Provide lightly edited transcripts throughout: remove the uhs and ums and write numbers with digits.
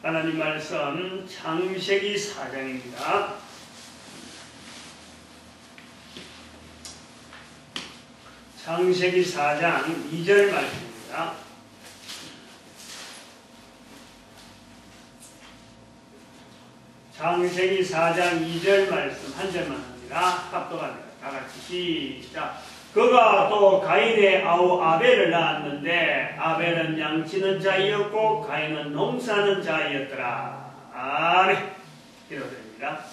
하나님 말씀 창세기 4장입니다. 창세기 4장 2절 말씀입니다. 창세기 4장 2절 말씀 한 절만 합니다. 합독합니다. 다 같이 시작. 그가 또 가인의 아우 아벨을 낳았는데 아벨은 양치는 자이었고 가인은 농사하는 자이었더라. 아멘. 기도드립니다.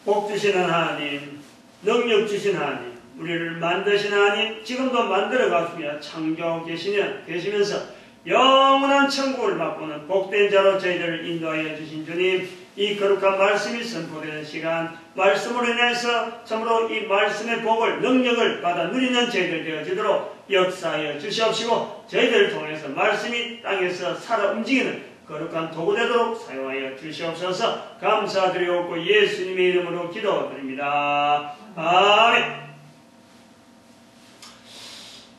복 주시는 하나님, 능력 주신 하나님, 우리를 만드신 하나님, 지금도 만들어 가시며 창조하고 계시면서 영원한 천국을 맛보는 복된 자로 저희들을 인도하여 주신 주님, 이 거룩한 말씀이 선포되는 시간, 말씀으로 인해서 참으로 이 말씀의 복을, 능력을 받아 누리는 저희들 되어지도록 역사하여 주시옵시고, 저희들을 통해서 말씀이 땅에서 살아 움직이는 거룩한 도구 되도록 사용하여 주시옵소서. 감사드리옵고 예수님의 이름으로 기도드립니다. 아멘.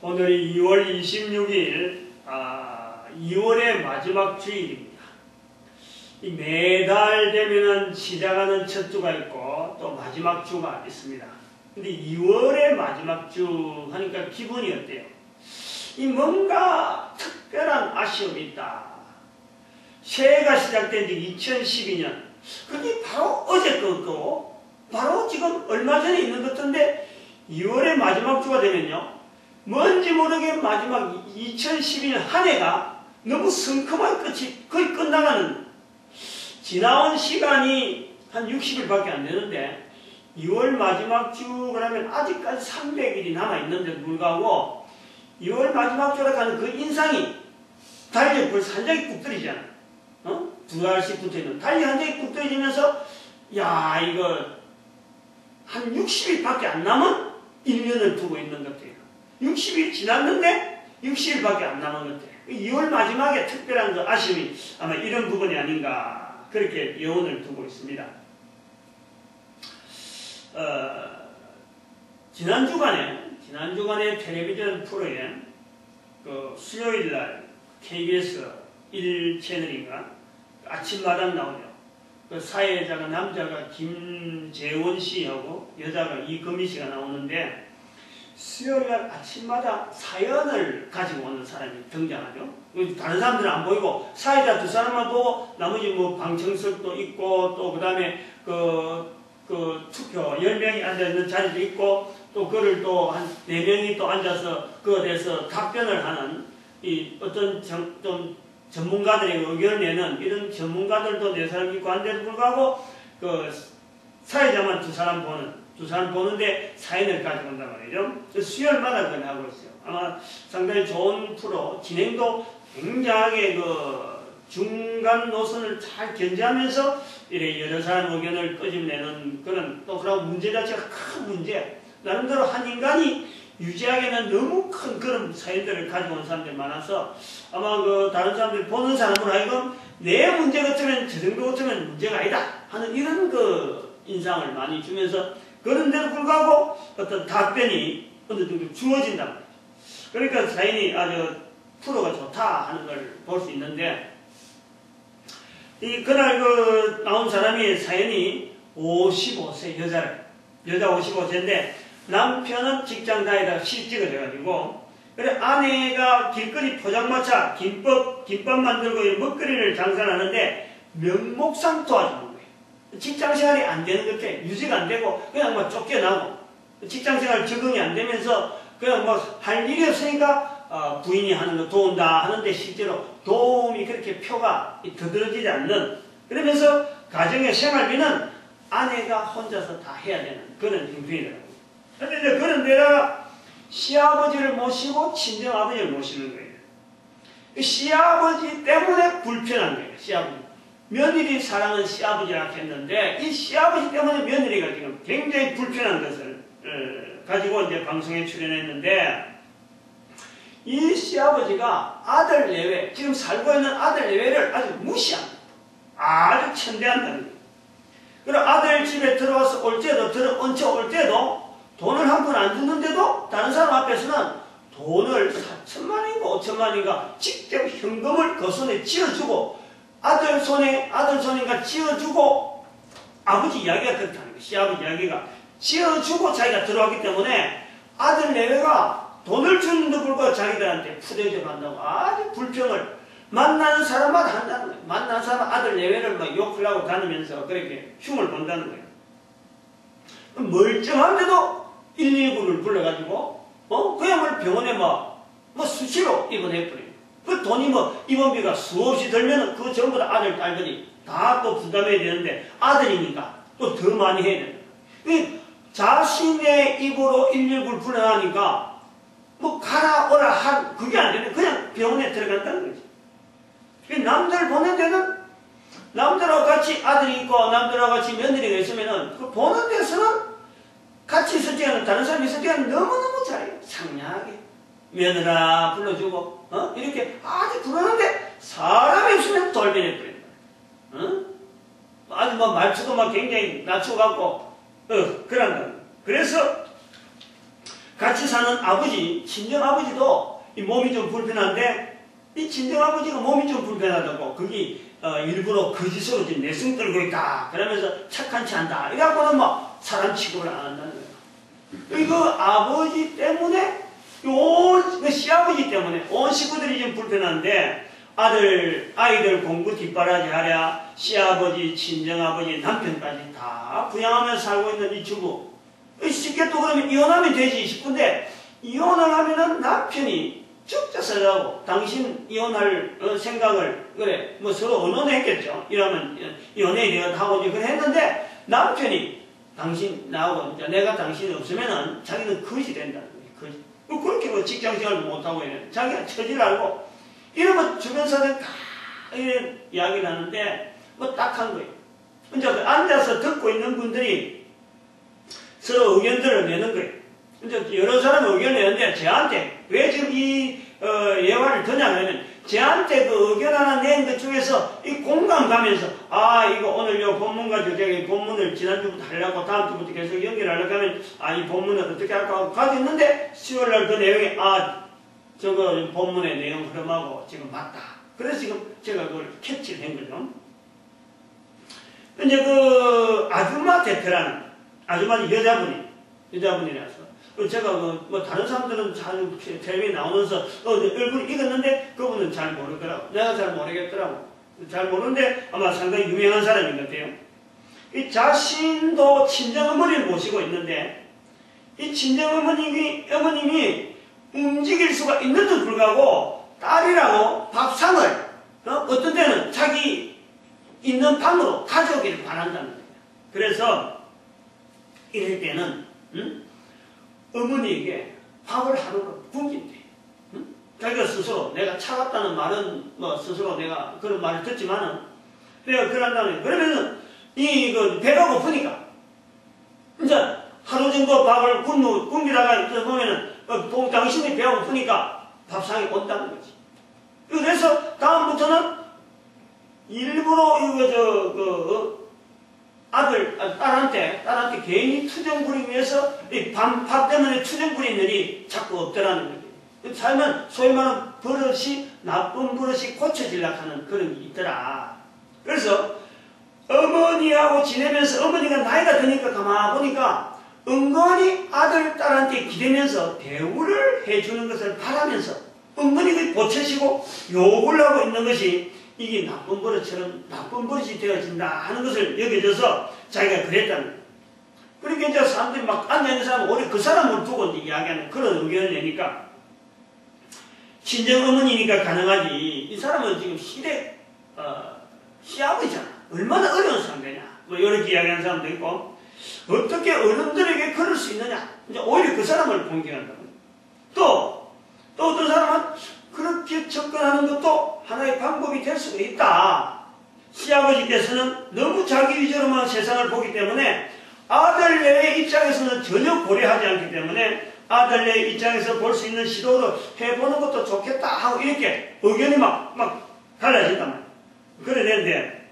오늘이 2월 26일 2월의 마지막 주일입니다. 매달 되면은 시작하는 첫 주가 있고 또 마지막 주가 있습니다. 근데 2월의 마지막 주 하니까 기분이 어때요? 이 뭔가 특별한 아쉬움이 있다. 새해가 시작된 지 2012년. 그게 바로 어제 거고 바로 지금 얼마 전에 있는 것 같은데 2월의 마지막 주가 되면요, 뭔지 모르게 마지막 2012년 한 해가 너무 성큼하게 끝이 거의 끝나가는, 지나온 시간이 한 60일밖에 안 되는데 2월 마지막 주 그러면 아직까지 300일이 남아있는데도 불구하고 2월 마지막 주라고 하는 그 인상이 달력 벌써 한 장이 뚝 떨어지잖아. 두 달씩 붙어있는 달력 한 장이 뚝 떨어지면서 야, 이거 한 60일밖에 안 남은 1년을 두고 있는 것 같아요. 60일 지났는데 60일밖에 안 남은 것 같아요. 2월 마지막에 특별한 그 아쉬움이 아마 이런 부분이 아닌가, 그렇게 여운을 두고 있습니다. 지난 주간에 텔레비전 프로에 그 수요일날 KBS 1채널인가 아침마당 나오죠. 그 사회자가 남자가 김재원 씨하고 여자가 이금희 씨가 나오는데 수요일날 아침마다 사연을 가지고 오는 사람이 등장하죠. 다른 사람들은 안 보이고 사회자 두 사람만 보고 나머지 뭐 방청석도 있고 또 그 다음에 그 투표 10명이 앉아있는 자리도 있고 또 그를 또 한 4명이 또 앉아서 그거에 대해서 답변을 하는 이 어떤 좀 전문가들의 의견을 내는 이런 전문가들도 4사람 있고 한데도 불구하고 그 사회자만 두 사람 보는데 사연을 가지고 온단 말이죠. 수요일마다 그걸 하고 있어요. 아마 상당히 좋은 프로, 진행도 굉장하게 그 중간 노선을 잘 견제하면서 이래 여러 사람 의견을 끄집내는 그런, 또 그런 문제 자체가 큰 문제, 나름대로 한 인간이 유지하기에는 너무 큰 그런 사연들을 가지고 온 사람들이 많아서 아마 그 다른 사람들이 보는 사람으로 하여금 내 문제 같으면 저 정도 같으면 문제가 아니다 하는 이런 그 인상을 많이 주면서, 그런데도 불구하고 어떤 답변이 어느 정도 주어진단 말이죠. 그러니까 사연이 아주 프로가 좋다 하는 걸 볼 수 있는데, 그날 그 나온 사람이 사연이 55세 여자 55세인데 남편은 직장 다니다가 실직을 해가지고, 그래 아내가 길거리 포장마차 김밥 만들고 먹거리를 장사하는데 명목상 도와주는 거예요. 직장생활이 안 되는 것 같아. 유지가 안 되고 그냥 막 쫓겨나고 직장생활 적응이 안 되면서 그냥 막 할 일이 없으니까 부인이 하는 거 도운다 하는데 실제로 도움이 그렇게 표가 더들어지지 않는, 그러면서 가정의 생활비는 아내가 혼자서 다 해야 되는 그런 형편이더라고요. 그런데 이제 그런 데다가 시아버지를 모시고 친정아버지를 모시는 거예요. 시아버지 때문에 불편한 거예요. 시아버지. 며느리 사랑은 시아버지라고 했는데 이 시아버지 때문에 며느리가 지금 굉장히 불편한 것을 가지고 이제 방송에 출연했는데, 이 시아버지가 아들 내외, 지금 살고 있는 아들 내외를 아주 무시합니다. 아주 천대한다는 거예요. 그리고 아들 집에 들어와서 올 때도 얹혀 때도 돈을 한 푼 안 주는데도 다른 사람 앞에서는 돈을 4천만 원인가 5천만 원인가 직접 현금을 그 손에 쥐어주고 아들 손인가 지어주고 아버지 이야기가 그렇다는 거예요. 시아버지 이야기가 지어주고 자기가 들어왔기 때문에 아들 내외가 돈을 주는데 불구하고 자기들한테 푸대접 한다고 아주 불평을 만나는 사람마다 한다는 거예요. 만나는 사람 아들 내외를 막 욕하려고 다니면서 그렇게 흉을 본다는 거예요. 멀쩡한데도 119를 불러가지고 그야말로 병원에 뭐 수시로 입원해버려요. 그 돈이 입원비가 수없이 들면 그 전부 다 아들, 딸들이 다 또 부담해야 되는데 아들이니까 또 더 많이 해야 된다. 자신의 입으로 119를 불러하니까 가라 오라 그게 안 되네. 그냥 병원에 들어간다는 거지. 남들 보는 데는 남들하고 같이 아들이 있고 남들하고 같이 며느리가 있으면은 그 보는 데서는 같이 있을 때는 다른 사람이 있을 때는 너무너무 잘해요. 상냥하게 며느라 불러주고 이렇게 아주 그러는데 사람이 없으면 돌변해버린다. 아주 말투도 굉장히 낮춰갖고 그런다. 그래서 같이 사는 아버지, 친정아버지도 이 몸이 좀 불편한데 이 친정아버지가 몸이 좀 불편하다고 그게 일부러 거짓으로 지금 내숭 떨고 있다 그러면서 착한 체 한다 이래갖고는 사람 취급을 안 한다는 거예요. 이거 아버지 때문에 그 시아버지 때문에 온 식구들이 좀 불편한데 아이들 공부 뒷바라지 하랴 시아버지, 친정아버지, 남편까지 다 부양하면서 살고 있는 이 주부 쉽게 또 그러면 이혼하면 되지 싶은데 이혼을 하면은 남편이 적자 쓰라고 당신 이혼할 생각을 그래 서로 의논했겠죠. 이러면 연애 내가 하고 이제 그래 했는데 남편이 당신 나하고 내가 당신이 없으면은 자기는 거지 된다는 거예요. 거지. 그렇게 직장생활도 못하고 있는 자기가 처지를 알고 이러면 주변 사람들 다 이런 이야기를 하는데 딱한 거예요. 이제 앉아서 듣고 있는 분들이 서로 의견들을 내는 거예요. 이제 여러 사람이 의견을 내는데 저한테 왜 지금 이 예화를 드냐 그러면 저한테 그 의견 하나 낸 것 중에서 이 공감 가면서 이거 오늘 요 본문 가지고 제가 이 본문을 지난주부터 하려고 다음 주부터 계속 연결하려고 하면 이 본문을 어떻게 할까 하고 가지고 있는데 10월날 그 내용이 저거 본문의 내용 흐름하고 지금 맞다. 그래서 지금 제가 그걸 캡치를 한 거죠. 이제 그 아줌마 대표라는 아줌마는 여자분이라서 제가 다른 사람들은 잘 텔레비에 나오면서 얼굴이 익었는데 그분은 잘 모르더라고. 내가 잘 모르겠더라고. 잘 모르는데 아마 상당히 유명한 사람인 것 같아요. 이 자신도 친정어머니를 모시고 있는데 이 친정어머님이 움직일 수가 있는데도 불구하고 딸이라고 밥상을 어떤 때는 자기 있는 방으로 가져오기를 바란다는 거예요. 그래서 이럴 때는 어머니에게 밥을 하루를 굶긴대. 자기가 스스로 내가 차갑다는 말은 스스로 내가 그런 말을 듣지만은 내가 그런다는 그러면은 배가 고프니까 이제 하루 정도 밥을 굶기다가 보면은 당신이 배가 고프니까 밥상에 온다는 거지. 그래서 다음부터는 일부러 딸한테 괜히 투정 부리기 위해서 밥 때문에 투정 부리는 일이 자꾸 없더라는 거지. 살면 소위 말하는 나쁜 버릇이 고쳐지려고 하는 그런 게 있더라. 그래서 어머니하고 지내면서 어머니가 나이가 드니까 가만히 보니까 은근히 아들, 딸한테 기대면서 대우를 해주는 것을 바라면서 은근히 보채시고 욕을 하고 있는 것이 이게 나쁜 버릇처럼 나쁜 버릇이 되어진다 하는 것을 여겨져서 자기가 그랬다는 거예요. 그러니까 이제 사람들이 앉아있는 사람은 오히려 그 사람을 두고 이제 이야기하는 그런 의견을 내니까 친정어머니니까 가능하지 이 사람은 지금 시아버지잖아. 얼마나 어려운 상대냐. 이렇게 이야기하는 사람도 있고 어떻게 어른들에게 그럴 수 있느냐. 이제 오히려 그 사람을 공격한다고. 또 어떤 사람은 그렇게 접근하는 것도 하나의 방법이 될 수가 있다. 시아버지께서는 너무 자기 위주로만 세상을 보기 때문에 아들의 입장에서는 전혀 고려하지 않기 때문에 아들의 입장에서 볼 수 있는 시도를 해보는 것도 좋겠다 하고 이렇게 의견이 막 달라진단 말이에요. 그래 되는데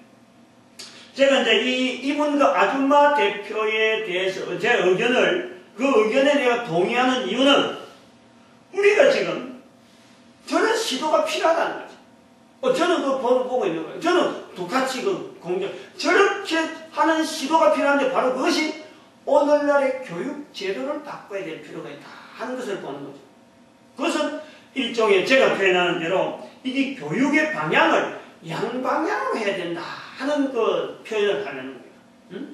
제가 이제 이분 그 아줌마 대표에 대해서 제 의견을 그 의견에 내가 동의하는 이유는 우리가 지금 저는 시도가 필요하다는 거죠. 저는 그거 보고 있는 거예요. 저는 하나씩 공격, 저렇게 하는 시도가 필요한데 바로 그것이 오늘날의 교육 제도를 바꿔야 될 필요가 있다 하는 것을 보는 거죠. 그것은 일종의 제가 표현하는 대로 이게 교육의 방향을 양방향으로 해야 된다 하는 그 표현을 하는 거예요.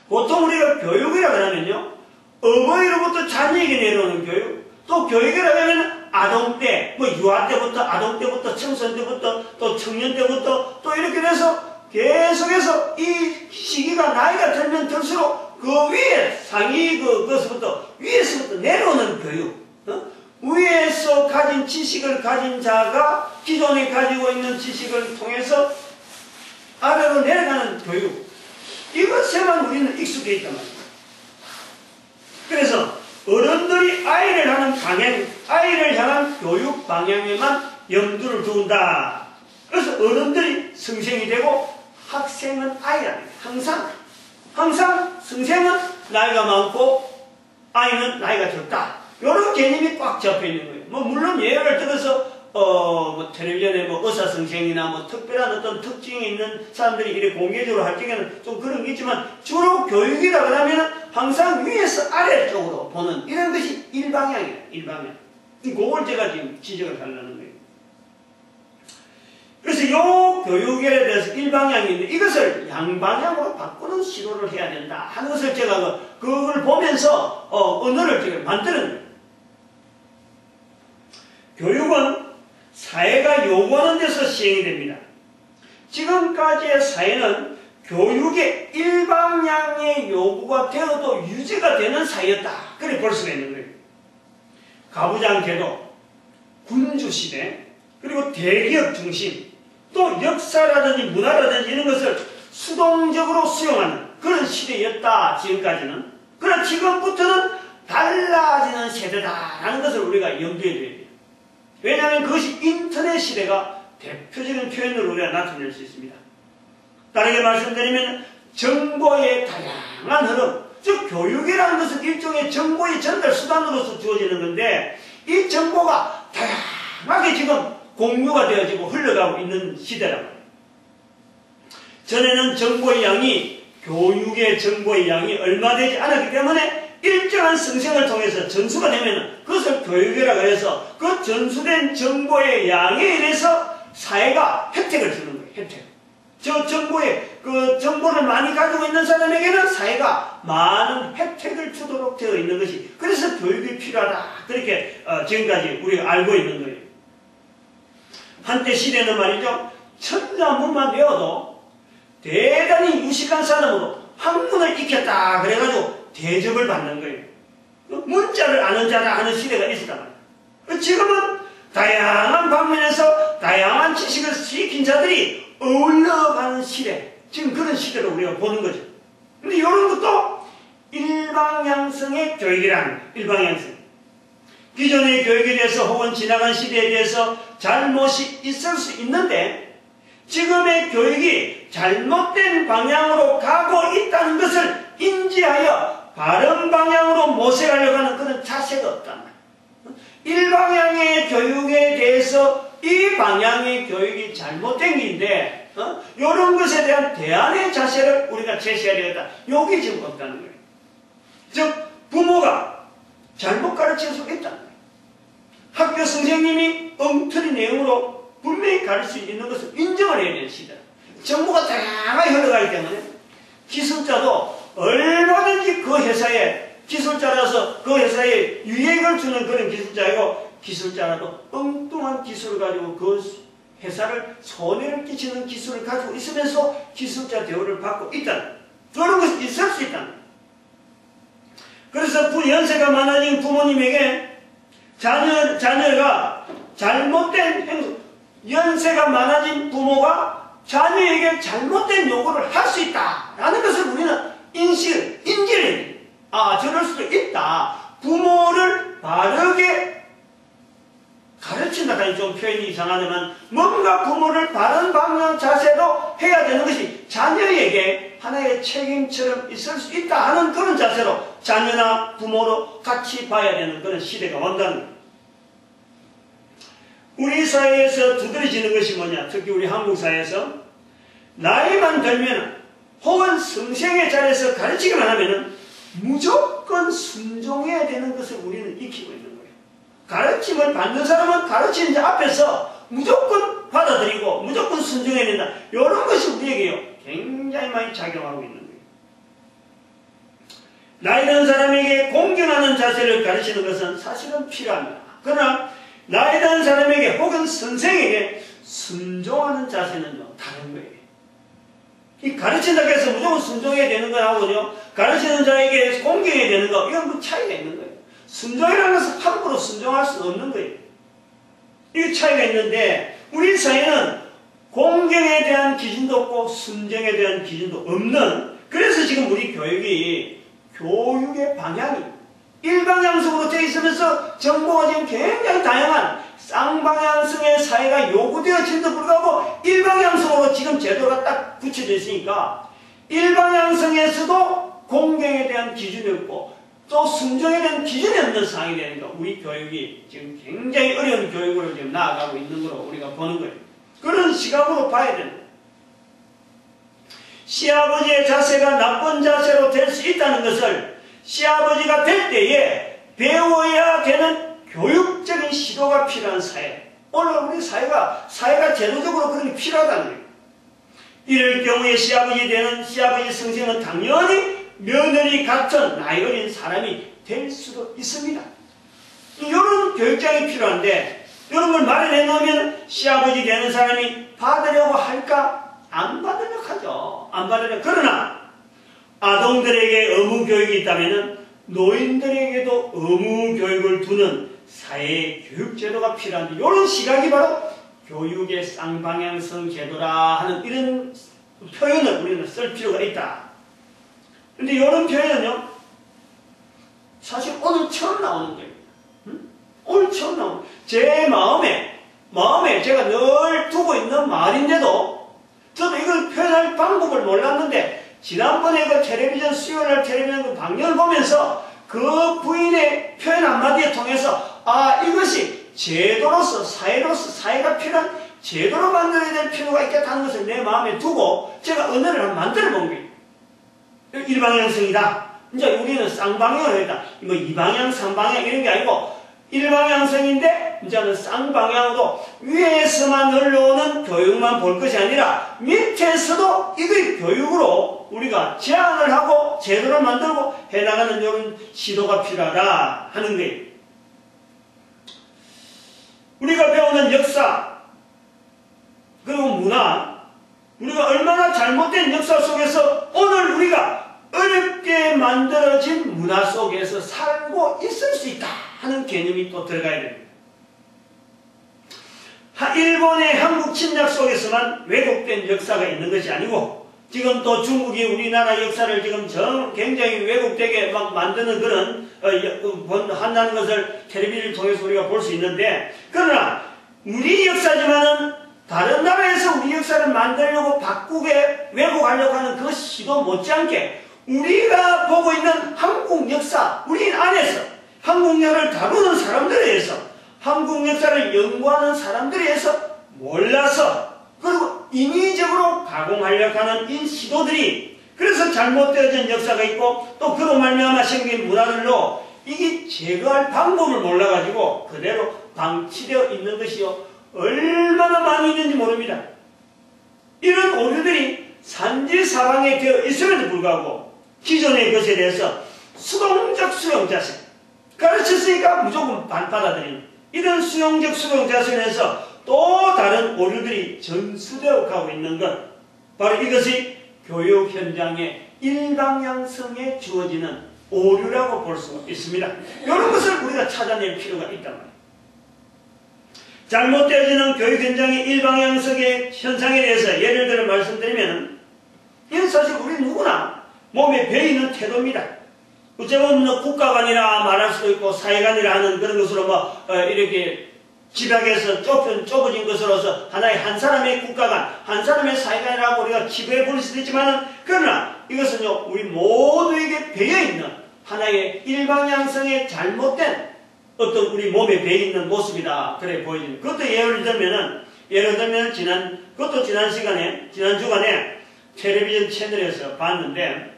보통 우리가 교육이라 그러면요, 어머니로부터 자녀에게 내려오는 교육, 또 교육이라 하면 아동 때, 뭐 유아 때부터, 아동 때부터, 청소년 때부터, 또 청년 때부터, 또 이렇게 돼서 계속해서 이 시기가 나이가 들면 들수록 그 위에 상위 그것부터 위에서부터 내려오는 교육, 위에서 가진 지식을 가진 자가 기존에 가지고 있는 지식을 통해서 아래로 내려가는 교육, 이것에만 우리는 익숙해 있단 말이에요. 그래서 어른들이 아이를 하는 방향, 아이를 향한 교육 방향에만 염두를 두는다. 그래서 어른들이 성생이 되고 학생은 아이랍니다. 항상 성생은 나이가 많고 아이는 나이가 적다. 이런 개념이 꽉 잡혀 있는 거예요. 뭐 물론 예를 들어서 뭐 텔레비전에 뭐 의사선생이나 뭐 특별한 어떤 특징이 있는 사람들이 이렇게 공개적으로 할 경우에는 좀 그런 게 있지만, 주로 교육이라 그러면 항상 위에서 아래쪽으로 보는 이런 것이 일방향이에요. 일방향. 그걸 제가 지금 지적을 하려는 거예요. 그래서 이 교육에 대해서 일방향인데 이것을 양방향으로 바꾸는 시도를 해야 된다 하는 것을 제가 그걸 보면서 언어를 제가 만드는 거예요. 교육은 사회가 요구하는 데서 시행이 됩니다. 지금까지의 사회는 교육의 일방향의 요구가 되어도 유지가 되는 사회였다. 그렇게 볼 수가 있는 거예요. 가부장제도, 군주시대, 그리고 대기업 중심, 또 역사라든지 문화라든지 이런 것을 수동적으로 수용하는 그런 시대였다, 지금까지는. 그러나 지금부터는 달라지는 세대다라는 것을 우리가 염두에 둬야 돼요. 왜냐하면 그것이 인터넷 시대가 대표적인 표현으로 우리가 나타낼 수 있습니다. 다르게 말씀드리면 정보의 다양한 흐름, 즉 교육이라는 것은 일종의 정보의 전달 수단으로서 주어지는 건데, 이 정보가 다양하게 지금 공유가 되어지고 흘러가고 있는 시대라고 해요. 전에는 정보의 양이, 교육의 정보의 양이 얼마 되지 않았기 때문에 일정한 성생을 통해서 전수가 되면 그것을 교육이라고 해서 그 전수된 정보의 양에 의해서 사회가 혜택을 주는 거예요. 혜택. 저 정보를 많이 가지고 있는 사람에게는 사회가 많은 혜택을 주도록 되어 있는 것이, 그래서 교육이 필요하다. 그렇게 지금까지 우리가 알고 있는 거예요. 한때 시대는 말이죠, 천자문만 배워도 대단히 유식한 사람으로 학문을 익혔다 그래가지고 대접을 받는 거예요. 문자를 아는 자라 하는 시대가 있었단 말이에요. 지금은 다양한 방면에서 다양한 지식을 익힌 자들이 어울려가는 시대, 지금 그런 시대로 우리가 보는 거죠. 근데 이런 것도 일방향성의 교육이라는 거예요. 일방향성. 기존의 교육에 대해서 혹은 지나간 시대에 대해서 잘못이 있을 수 있는데, 지금의 교육이 잘못된 방향으로 가고 있다는 것을 인지하여 바른 방향으로 모색하려고 하는 그런 자세가 없단 말이에요. 일방향의 교육에 대해서 이 방향의 교육이 잘못된 게인데, 이런 것에 대한 대안의 자세를 우리가 제시해야 되겠다. 이게 지금 없다는 거예요. 즉, 부모가 잘못 가르칠 수 있다는 거예요. 학교 선생님이 엉터리 내용으로 분명히 가르칠 수 있는 것을 인정을 해야 되는 시대. 정보가 다양하게 흘러가기 때문에 기술자도 얼마든지 그 회사에 기술자라서 그 회사에 유익을 주는 그런 기술자이고, 기술자라도 엉뚱한 기술을 가지고 그 회사를 손해를 끼치는 기술을 가지고 있으면서 기술자 대우를 받고 있다는, 그런 것이 있을 수 있다는. 그래서 연세가 많아진 부모님에게 자녀가 잘못된 행동, 연세가 많아진 부모가 자녀에게 잘못된 요구를 할 수 있다라는 것을 우리는 인지를 해야 돼요. 아, 저럴 수도 있다. 부모를 바르게 가르친다는 좀 표현이 이상하지만, 뭔가 부모를 바른 방향 자세로 해야 되는 것이 자녀에게 하나의 책임처럼 있을 수 있다 하는 그런 자세로 자녀나 부모로 같이 봐야 되는 그런 시대가 온다는 거예요. 우리 사회에서 두드러지는 것이 뭐냐, 특히 우리 한국 사회에서 나이만 들면 혹은 성생의 자리에서 가르치기만 하면은 무조건 순종해야 되는 것을 우리는 익히고 있는 거예요. 가르침을 받는 사람은 가르치는 자 앞에서 무조건 받아들이고 무조건 순종해야 된다. 이런 것이 우리에게요 굉장히 많이 작용하고 있는 거예요. 나이 든 사람에게 공경하는 자세를 가르치는 것은 사실은 필요합니다. 그러나 나이 든 사람에게 혹은 선생에게 순종하는 자세는요 다른 거예요. 이 가르친다고 해서 무조건 순종해야 되는 거하고요 가르치는 자에게 공경해야 되는 거 이건 그 차이가 있는 거예요. 순종이라는 것은 함부로 순종할 수는 없는 거예요. 이 차이가 있는데 우리 사회는 공경에 대한 기준도 없고 순종에 대한 기준도 없는, 그래서 지금 우리 교육의 방향이 일방향성으로 되어 있으면서 정보가 지금 굉장히 다양한 쌍방향성의 사회가 요구되어진데도 불구하고 일방향성으로 지금 제도가 딱 굳혀져 있으니까 일방향성에서도 공경에 대한 기준이 없고 또 순종에 대한 기준이 없는 상황이 되니까 우리 교육이 지금 굉장히 어려운 교육으로 지금 나아가고 있는 거로 우리가 보는 거예요. 그런 시각으로 봐야 됩니다. 시아버지의 자세가 나쁜 자세로 될 수 있다는 것을 시아버지가 될 때에 배워야 되는 교육적인 시도가 필요한 사회. 오늘 우리 사회가 제도적으로 그런 게 필요하다는 거예요. 이럴 경우에 시아버지 성생은 당연히 며느리 같은 나이 어린 사람이 될 수도 있습니다. 이런 교육장이 필요한데 이런 걸 마련해 놓으면 시아버지 되는 사람이 받으려고 할까? 안 받으려고 하죠. 안 받으려고. 그러나 아동들에게 의무교육이 있다면 노인들에게도 의무교육을 두는 사회 교육제도가 필요한데 이런 시각이 바로 교육의 쌍방향성 제도라 하는 이런 표현을 우리는 쓸 필요가 있다. 근데 이런 표현은요 사실 오늘 처음 나오는 거예요. 오늘 처음 나오는 거예요. 제 마음에 제가 늘 두고 있는 말인데도 저도 이걸 표현할 방법을 몰랐는데 지난번에 그 수요일날 텔레비전 그 방송을 보면서 그 부인의 표현 한마디에 통해서 이것이 제도로서 사회가 필요한 제도로 만들어야 될 필요가 있겠다는 것을 내 마음에 두고 제가 언어를 한번 만들어 본 거예요. 일방향성이다. 이제 우리는 쌍방향으로 했다. 이거 이방향, 삼방향 이런 게 아니고 일방향성인데 이제는 쌍방향으로 위에서만 흘러오는 교육만 볼 것이 아니라 밑에서도 이걸 교육으로 우리가 제안을 하고 제도를 만들고 해나가는 이런 시도가 필요하다 하는 거예요. 우리가 배우는 역사 그리고 문화, 우리가 얼마나 잘못된 역사 속에서 오늘 우리가 어렵게 만들어진 문화 속에서 살고 있을 수 있다 하는 개념이 또 들어가야 됩니다. 일본의 한국 침략 속에서만 왜곡된 역사가 있는 것이 아니고 지금 또 중국이 우리나라 역사를 지금 굉장히 왜곡되게 막 만드는 그런 한다는 것을 텔레비전을 통해서 우리가 볼 수 있는데, 그러나 우리 역사지만은 다른 나라에서 우리 역사를 만들려고 바꾸게 왜곡하려고 하는 그 시도 못지않게 우리가 보고 있는 한국 역사, 우리 안에서 한국 역사를 다루는 사람들에 의해서, 한국 역사를 연구하는 사람들에 의해서 몰라서 그리고 인위적으로 가공하려고 하는 이 시도들이, 그래서 잘못되어진 역사가 있고 또 그로 말미암아 생긴 문화들로 이게 제거할 방법을 몰라가지고 그대로 방치되어 있는 것이요 얼마나 많이 있는지 모릅니다. 이런 오류들이 산지사방에 되어 있음에도 불구하고 기존의 것에 대해서 수동적 수용자세 가르쳤으니까 무조건 받아들이는 이런 수용적 수용자세에서 또 다른 오류들이 전수되어 가고 있는 것, 바로 이것이 교육 현장의 일방향성에 주어지는 오류라고 볼 수 있습니다. 이런 것을 우리가 찾아낼 필요가 있단 말이에요. 잘못되어지는 교육 현장의 일방향성의 현상에 대해서 예를 들어 말씀드리면, 이건 사실 우리 누구나 몸에 배이는 태도입니다. 어쩌면 국가관이라 말할 수도 있고 사회관이라 하는 그런 것으로 이렇게 집약해서 좁아진 것으로서 하나의 한 사람의 국가관, 한 사람의 사회관이라고 우리가 치부해 볼 수도 있지만, 그러나 이것은요 우리 모두에게 배어있는 하나의 일방향성의 잘못된 어떤 우리 몸에 배어있는 모습이다 그래 보여집니다. 그것도 예를 들면 지난 그것도 지난 주간에 텔레비전 채널에서 봤는데,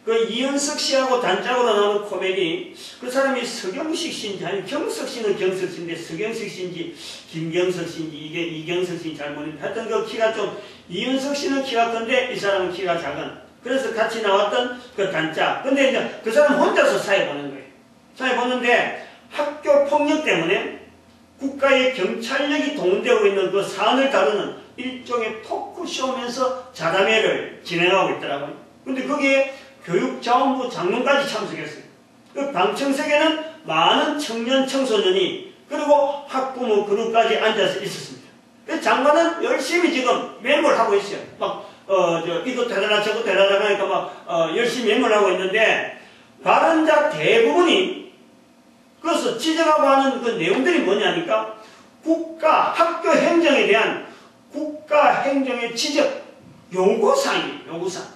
그 이현석 씨하고 단짝으로 나오는 코미디, 그 사람이 서경식 씨인지, 아니, 경석 씨는 경석 씨인데, 서경식 씨인지, 김경석 씨인지, 이게 이경석 씨인지 잘 모르겠는데, 하여튼 그 키가 좀, 이현석 씨는 키가 큰데, 이 사람은 키가 작은. 그래서 같이 나왔던 그 단짝. 근데 이제 그 사람 혼자서 사회 보는 거예요. 사회 보는데, 학교 폭력 때문에 국가의 경찰력이 동원되고 있는 그 사안을 다루는 일종의 토크쇼면서 자담회를 진행하고 있더라고요. 근데 거기에 교육자원부 장관까지 참석했어요. 그 방청석에는 많은 청년, 청소년이 그리고 학부모 그룹까지 앉아서 있었습니다. 그 장관은 열심히 지금 메모를 하고 있어요. 이거 대단하 저거 대단하다 하니까 열심히 메모를 하고 있는데, 발언자 대부분이 그래서 지적하고 하는 그 내용들이 뭐냐니까, 학교 행정에 대한 국가 행정의 지적 요구사항이에요. 요구사항.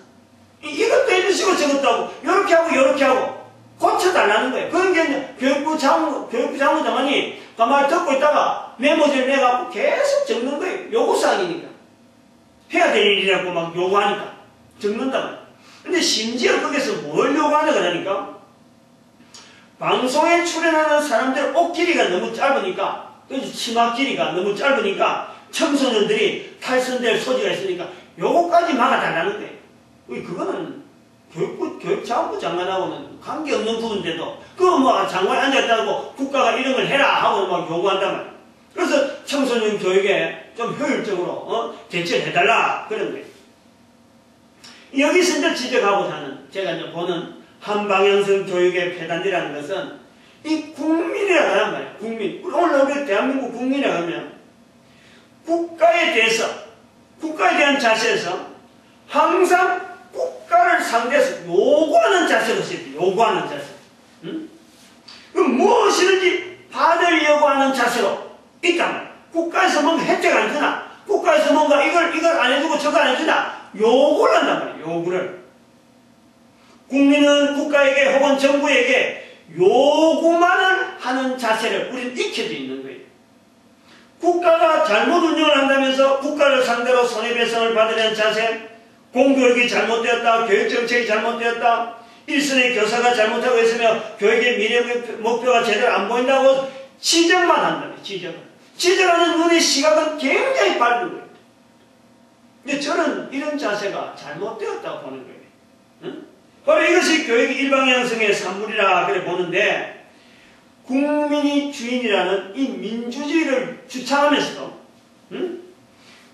이것도 해주시고 저것도 하고 요렇게 하고 고쳐달라는 거예요. 그런 게 이제 교육부 장관이 가만히 듣고 있다가 메모지를 내갖고 계속 적는 거예요. 요구사항이니까. 해야 될 일이라고 막 요구하니까 적는단 말이에요. 근데 심지어 거기서 뭘 요구하냐 그러니까, 방송에 출연하는 사람들 옷 길이가 너무 짧으니까, 치마 길이가 너무 짧으니까 청소년들이 탈선될 소지가 있으니까 요거까지 막아달라는 거예요. 그거는 교육자원부 장관하고는 관계없는 부분인데도, 장관이 앉아있다고 국가가 이런 걸 해라 하고 막 요구한단 말이에요. 그래서 청소년 교육에 좀 효율적으로, 대처를 해달라. 그런 거예요. 여기서 이제 지적하고자 하는, 제가 이제 보는 한방향성 교육의 폐단이라는 것은 이 국민이라고 하는 말이에요. 국민. 오늘 우리 대한민국 국민이라고 하면 국가에 대한 자세에서 항상 국가를 상대해서 요구하는 자세로 쓰입니다. 요구하는 자세. 응? 무엇이든지 받으려고 하는 자세로 있단 말이에요. 국가에서 뭔가 혜택 안 주나, 국가에서 뭔가 이걸 안 해주고 저거 안 해주나, 요구를 한단 말이에요. 요구를. 국민은 국가에게 혹은 정부에게 요구만을 하는 자세를 우리는 익혀져 있는 거예요. 국가가 잘못 운영을 한다면서 국가를 상대로 손해배상을 받으려는 자세, 공교육이 잘못되었다, 교육정책이 잘못되었다, 일선의 교사가 잘못하고 있으며 교육의 미래 목표가 제대로 안 보인다고 지적만 한다면, 지적하는 눈의 시각은 굉장히 밝은 거예요. 근데 저는 이런 자세가 잘못되었다고 보는 거예요. 응? 바로 이것이 교육의 일방향성의 산물이라 그래 보는데, 국민이 주인이라는 이 민주주의를 주창하면서도, 응?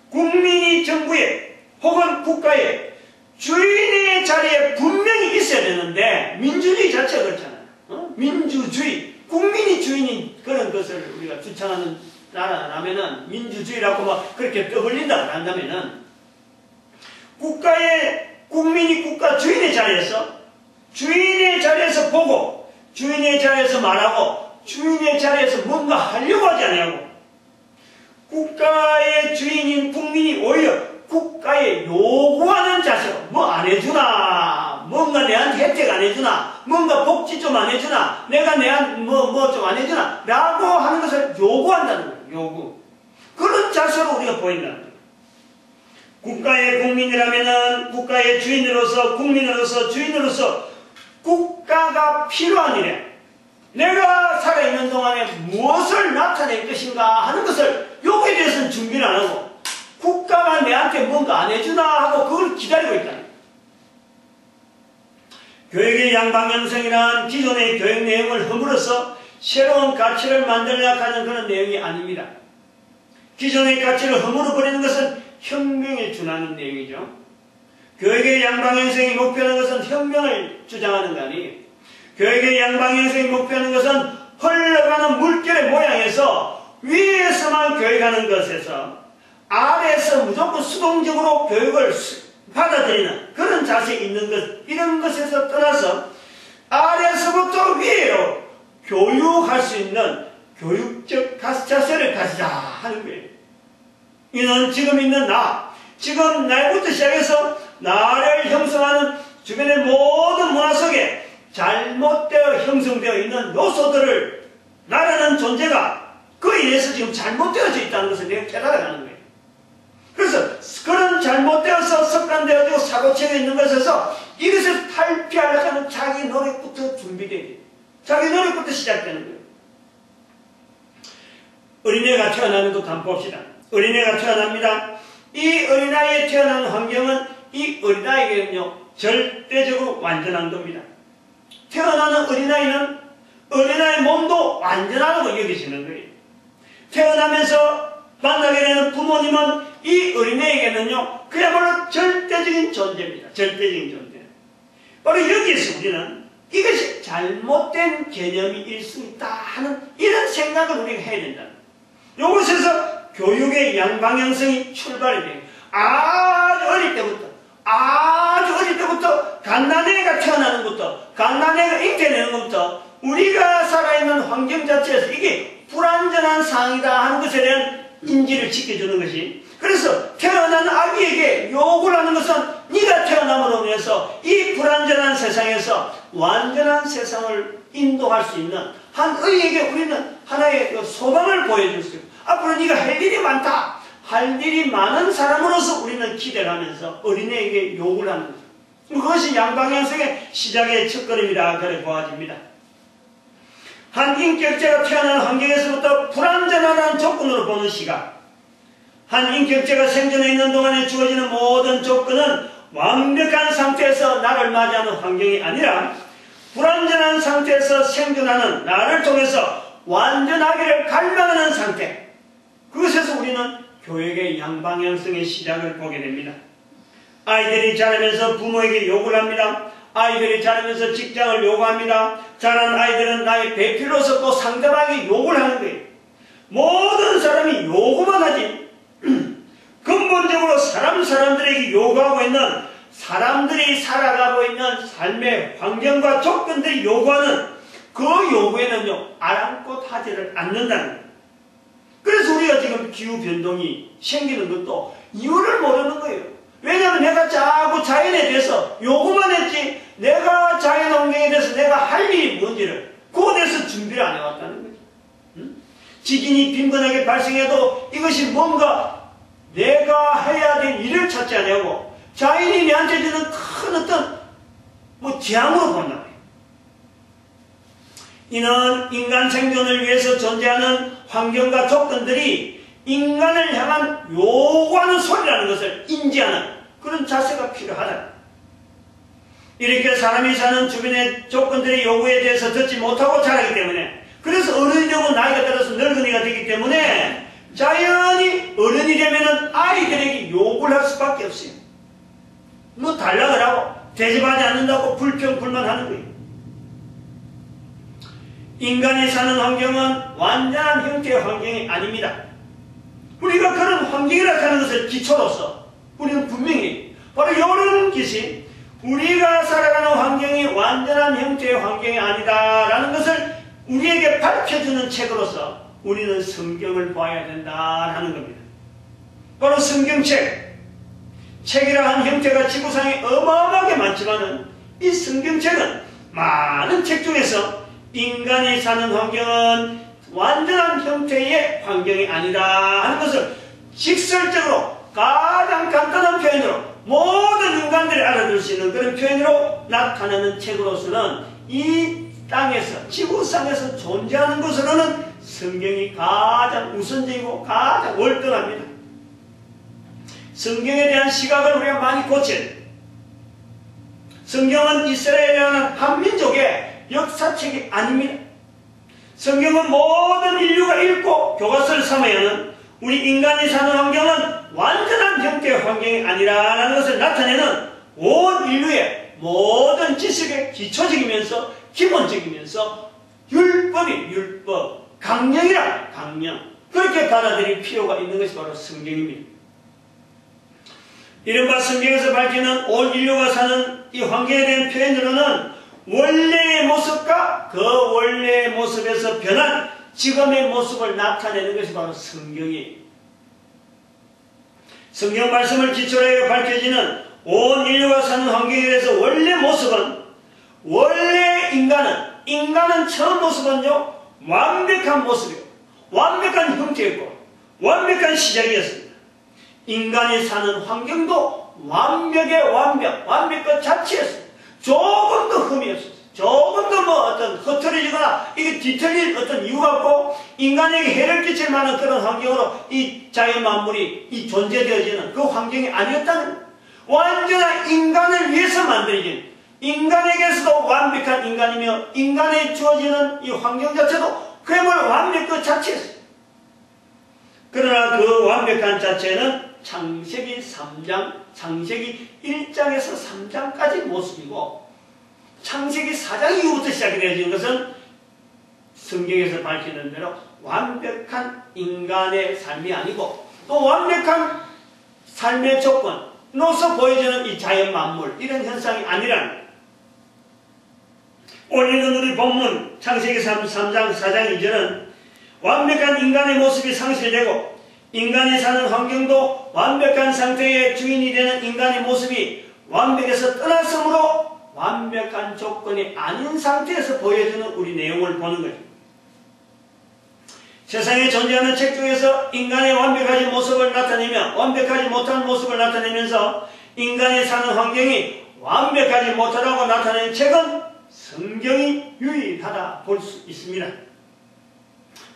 국민이 정부에 혹은 국가에 주인의 자리에 분명히 있어야 되는데, 민주주의 자체가 그렇잖아요. 민주주의, 국민이 주인인 그런 것을 우리가 주창하는 나라라면은, 민주주의라고 막 그렇게 떠벌린다 한다면은, 국민이 국가 주인의 자리에서 보고, 주인의 자리에서 말하고, 주인의 자리에서 뭔가 하려고 하지 않냐고. 국가의 주인인 국민이 오히려 국가에 요구하는 자세로, 안 해주나, 뭔가 내한테 혜택 안 해주나, 뭔가 복지 좀 안 해주나, 내가 내한테 좀 안 해주나, 라고 하는 것을 요구한다는 거예요. 요구. 그런 자세로 우리가 보인다는 거예요. 국가의 국민이라면은 국가의 주인으로서, 국민으로서, 주인으로서 국가가 필요한 일에 내가 살아있는 동안에 무엇을 나타낼 것인가 하는 것을, 여기에 대해서는 준비를 안 하고 국가가 내한테 뭔가 안 해주나 하고 그걸 기다리고 있다는 거예요. 교육의 양방향성이란 기존의 교육 내용을 허물어서 새로운 가치를 만들려고 하는 그런 내용이 아닙니다. 기존의 가치를 허물어 버리는 것은 혁명에 준하는 내용이죠. 교육의 양방향성이 목표하는 것은 혁명을 주장하는 거 아니에요. 교육의 양방향성이 목표하는 것은 흘러가는 물결의 모양에서 위에서만 교육하는 것에서 아래에서 무조건 수동적으로 교육을 받아들이는 그런 자세에 있는 것, 이런 것에서 떠나서 아래에서부터 위로 교육할 수 있는 교육적 자세를 가지자 하는 거예요. 이는 지금 있는 지금 나부터 시작해서 나를 형성하는 주변의 모든 문화 속에 잘못되어 형성되어 있는 요소들을, 나라는 존재가 그에 의해서 지금 잘못되어져 있다는 것을 내가 깨달아가는 거예요. 사고 치여 있는 것에서 이것을 탈피하려고 하는 자기 노력부터 준비되게 돼요. 자기 노력부터 시작되는 거예요. 어린애가 태어나는 것도 한번 봅시다. 어린애가 태어납니다. 이 어린아이에 태어난 환경은 이 어린아이에게는요, 절대적으로 완전한 겁니다. 태어나는 어린아이는 어린아이의 몸도 완전하다고 여기시는 거예요. 태어나면서 만나게 되는 부모님은 이 어린애에게는요, 그야말로 절대적인 존재입니다. 절대적인 존재. 바로 여기에서 우리는 이것이 잘못된 개념일 수 있다 하는 이런 생각을 우리가 해야 된다. 이것에서 교육의 양방향성이 출발이 돼요. 아주 어릴 때부터 갓난애가 태어나는 것부터, 갓난애가 잉태되는 것부터 우리가 살아있는 환경 자체에서 이게 불완전한 상황이다 하는 것에 대한 인지를 지켜주는 것이, 그래서 태어난 아기에게 요구를 하는 것은 네가 태어남으로 인해서 이 불완전한 세상에서 완전한 세상을 인도할 수 있는 한 의에게 우리는 하나의 소망을 보여줄 수 있고, 앞으로 네가 할 일이 많다, 할 일이 많은 사람으로서 우리는 기대를 하면서 어린애에게 요구를 하는 거죠. 그것이 양방향성의 시작의 첫걸음이라 그래 보아집니다. 한 인격체가 태어난 환경에서부터 불완전하다는 조건으로 보는 시각, 한 인격체가 생존해 있는 동안에 주어지는 모든 조건은 완벽한 상태에서 나를 맞이하는 환경이 아니라 불완전한 상태에서 생존하는 나를 통해서 완전하기를 갈망하는 상태, 그것에서 우리는 교육의 양방향성의 시작을 보게 됩니다. 아이들이 자라면서 부모에게 욕을 합니다. 아이들이 자라면서 직장을 요구합니다. 자란 아이들은 나의 배필로서 또 상대방에게 욕을 하는 거예요. 모든 사람이 요구만 하지 근본적으로 사람들에게 요구하고 있는, 사람들이 살아가고 있는 삶의 환경과 조건들이 요구하는 그 요구에는요, 아랑곳 하지를 않는다는 거예요. 그래서 우리가 지금 기후변동이 생기는 것도 이유를 모르는 거예요. 왜냐하면 내가 자꾸 자연에 대해서 요구만 했지, 내가 자연 환경에 대해서 내가 할 일이 뭔지를, 그거에 대해서 준비를 안 해왔다는 거죠. 지진이 빈번하게 발생해도 이것이 뭔가 내가 해야 될 일을 찾지 않냐고 자연이 내한테 주는 큰 어떤 재앙으로 본다. 이는 인간 생존을 위해서 존재하는 환경과 조건들이 인간을 향한 요구하는 소리라는 것을 인지하는 그런 자세가 필요하다. 이렇게 사람이 사는 주변의 조건들의 요구에 대해서 듣지 못하고 자라기 때문에, 그래서 어른이 되고 나이가 들어서 늙은이가 되기 때문에 자연히 어른이 되면은 아이들에게 요구를 할 수밖에 없어요. 뭐 달라고 하고 대접하지 않는다고 불평불만하는 거예요. 인간이 사는 환경은 완전한 형태의 환경이 아닙니다. 우리가 그런 환경이라고 하는 것을 기초로서 우리는 분명히 바로 이런 것이 우리가 살아가는 환경이 완전한 형태의 환경이 아니다라는 것을 우리에게 밝혀주는 책으로서 우리는 성경을 봐야 된다는 겁니다. 바로 성경책, 책이라 한 형태가 지구상에 어마어마하게 많지만은 이 성경책은 많은 책 중에서 인간이 사는 환경은 완전한 형태의 환경이 아니다 하는 것을 직설적으로 가장 간단한 표현으로 모든 인간들이 알아들 수 있는 그런 표현으로 나타내는 책으로서는 이 땅에서, 지구상에서 존재하는 것으로는 성경이 가장 우선적이고 가장 월등합니다. 성경에 대한 시각을 우리가 많이 고쳐야 돼요. 성경은 이스라엘이라는 한민족의 역사책이 아닙니다. 성경은 모든 인류가 읽고 교과서를 삼아야 하는, 우리 인간이 사는 환경은 완전한 형태의 환경이 아니라는 것을 나타내는 온 인류의 모든 지식의 기초적이면서 기본적이면서 율법, 강령이라 강령, 그렇게 받아들일 필요가 있는 것이 바로 성경입니다. 이른바 성경에서 밝히는 온 인류가 사는 이 환경에 대한 표현으로는 원래의 모습과 그 원래의 모습에서 변한 지금의 모습을 나타내는 것이 바로 성경이에요. 성경 말씀을 기초로 해 밝혀지는 온 인류가 사는 환경에 대해서 원래 모습은, 원래 인간은 처음 모습은요, 완벽한 모습이고 완벽한 형태였고 완벽한 시작이었습니다. 인간이 사는 환경도 완벽의 완벽 그 자체였어요. 조금도 흠이 없었어요. 조금도 뭐 어떤 흐트러지거나 이게 뒤틀릴 어떤 이유가 없고 인간에게 해를 끼칠 만한 그런 환경으로 이 자연 만물이 이 존재되어지는 그 환경이 아니었다는 거예요. 완전한 인간을 위해서 만들어진 인간에게서도 완벽한 인간이며 인간에 주어지는 이 환경 자체도 그야말로 완벽 그 자체였어요. 그러나 그 완벽한 자체는 창세기 3장, 창세기 1장에서 3장까지 모습이고 창세기 4장 이후부터 시작이 되어진 것은 성경에서 밝히는 대로 완벽한 인간의 삶이 아니고 또 완벽한 삶의 조건으로서 보여지는 이 자연 만물 이런 현상이 아니라는 거예요. 오늘은 우리 본문 창세기 3장 4장 2절은 완벽한 인간의 모습이 상실되고 인간이 사는 환경도 완벽한 상태의 주인이 되는 인간의 모습이 완벽에서 떠났으므로 완벽한 조건이 아닌 상태에서 보여주는 우리 내용을 보는 거죠. 세상에 존재하는 책 중에서 인간의 완벽하지 모습을 나타내며 완벽하지 못한 모습을 나타내면서 인간이 사는 환경이 완벽하지 못하다고 나타내는 책은 성경이 유일하다 볼 수 있습니다.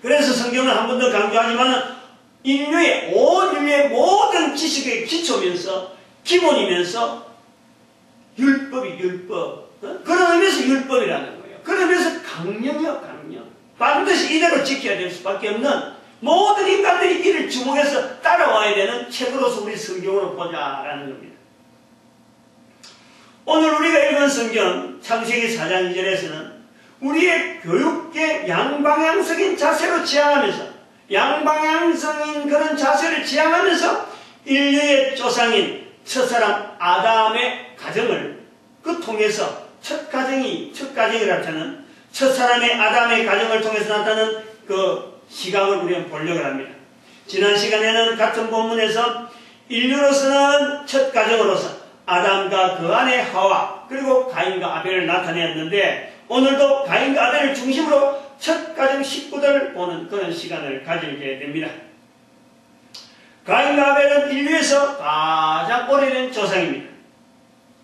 그래서 성경은 한 번 더 강조하지만 온 인류의 모든 지식의 기초면서 기본이면서 율법이 율법. 그런 의미에서 율법이라는 거예요. 그런 의미에서 강령이요, 강령. 반드시 이대로 지켜야 될 수밖에 없는 모든 인간들이 이를 주목해서 따라와야 되는 책으로서 우리 성경으로 보자라는 겁니다. 오늘 우리가 읽은 성경 창세기 4장 2절에서는 우리의 교육계 양방향성인 자세로 지향하면서 양방향성인 그런 자세를 지향하면서 인류의 조상인 첫사람 아담의 가정을 그 통해서 첫 가정이라 하는 첫사람의 아담의 가정을 통해서 나타나는 그 시각을 우리는 보려고 합니다. 지난 시간에는 같은 본문에서 인류로서는 첫 가정으로서 아담과 그 안에 하와 그리고 가인과 아벨을 나타내었는데 오늘도 가인과 아벨을 중심으로 첫 가정 식구들을 보는 그런 시간을 가지게 됩니다. 가인과 아벨은 인류에서 가장 오래된 조상입니다.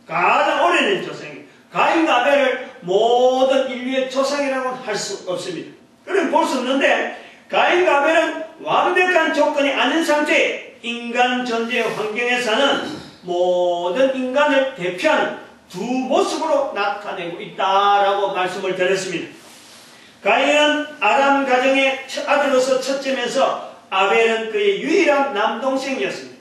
가장 오래된 조상입니다. 가인과 아벨을 모든 인류의 조상이라고는 할 수 없습니다. 그럼 볼 수 없는데 가인과 아벨은 완벽한 조건이 아닌 상태의 인간 존재의 환경에 사는 모든 인간을 대표하는 두 모습으로 나타내고 있다라고 말씀을 드렸습니다. 가인은 아담 가정의 아들로서 첫째면서 아벨은 그의 유일한 남동생이었습니다.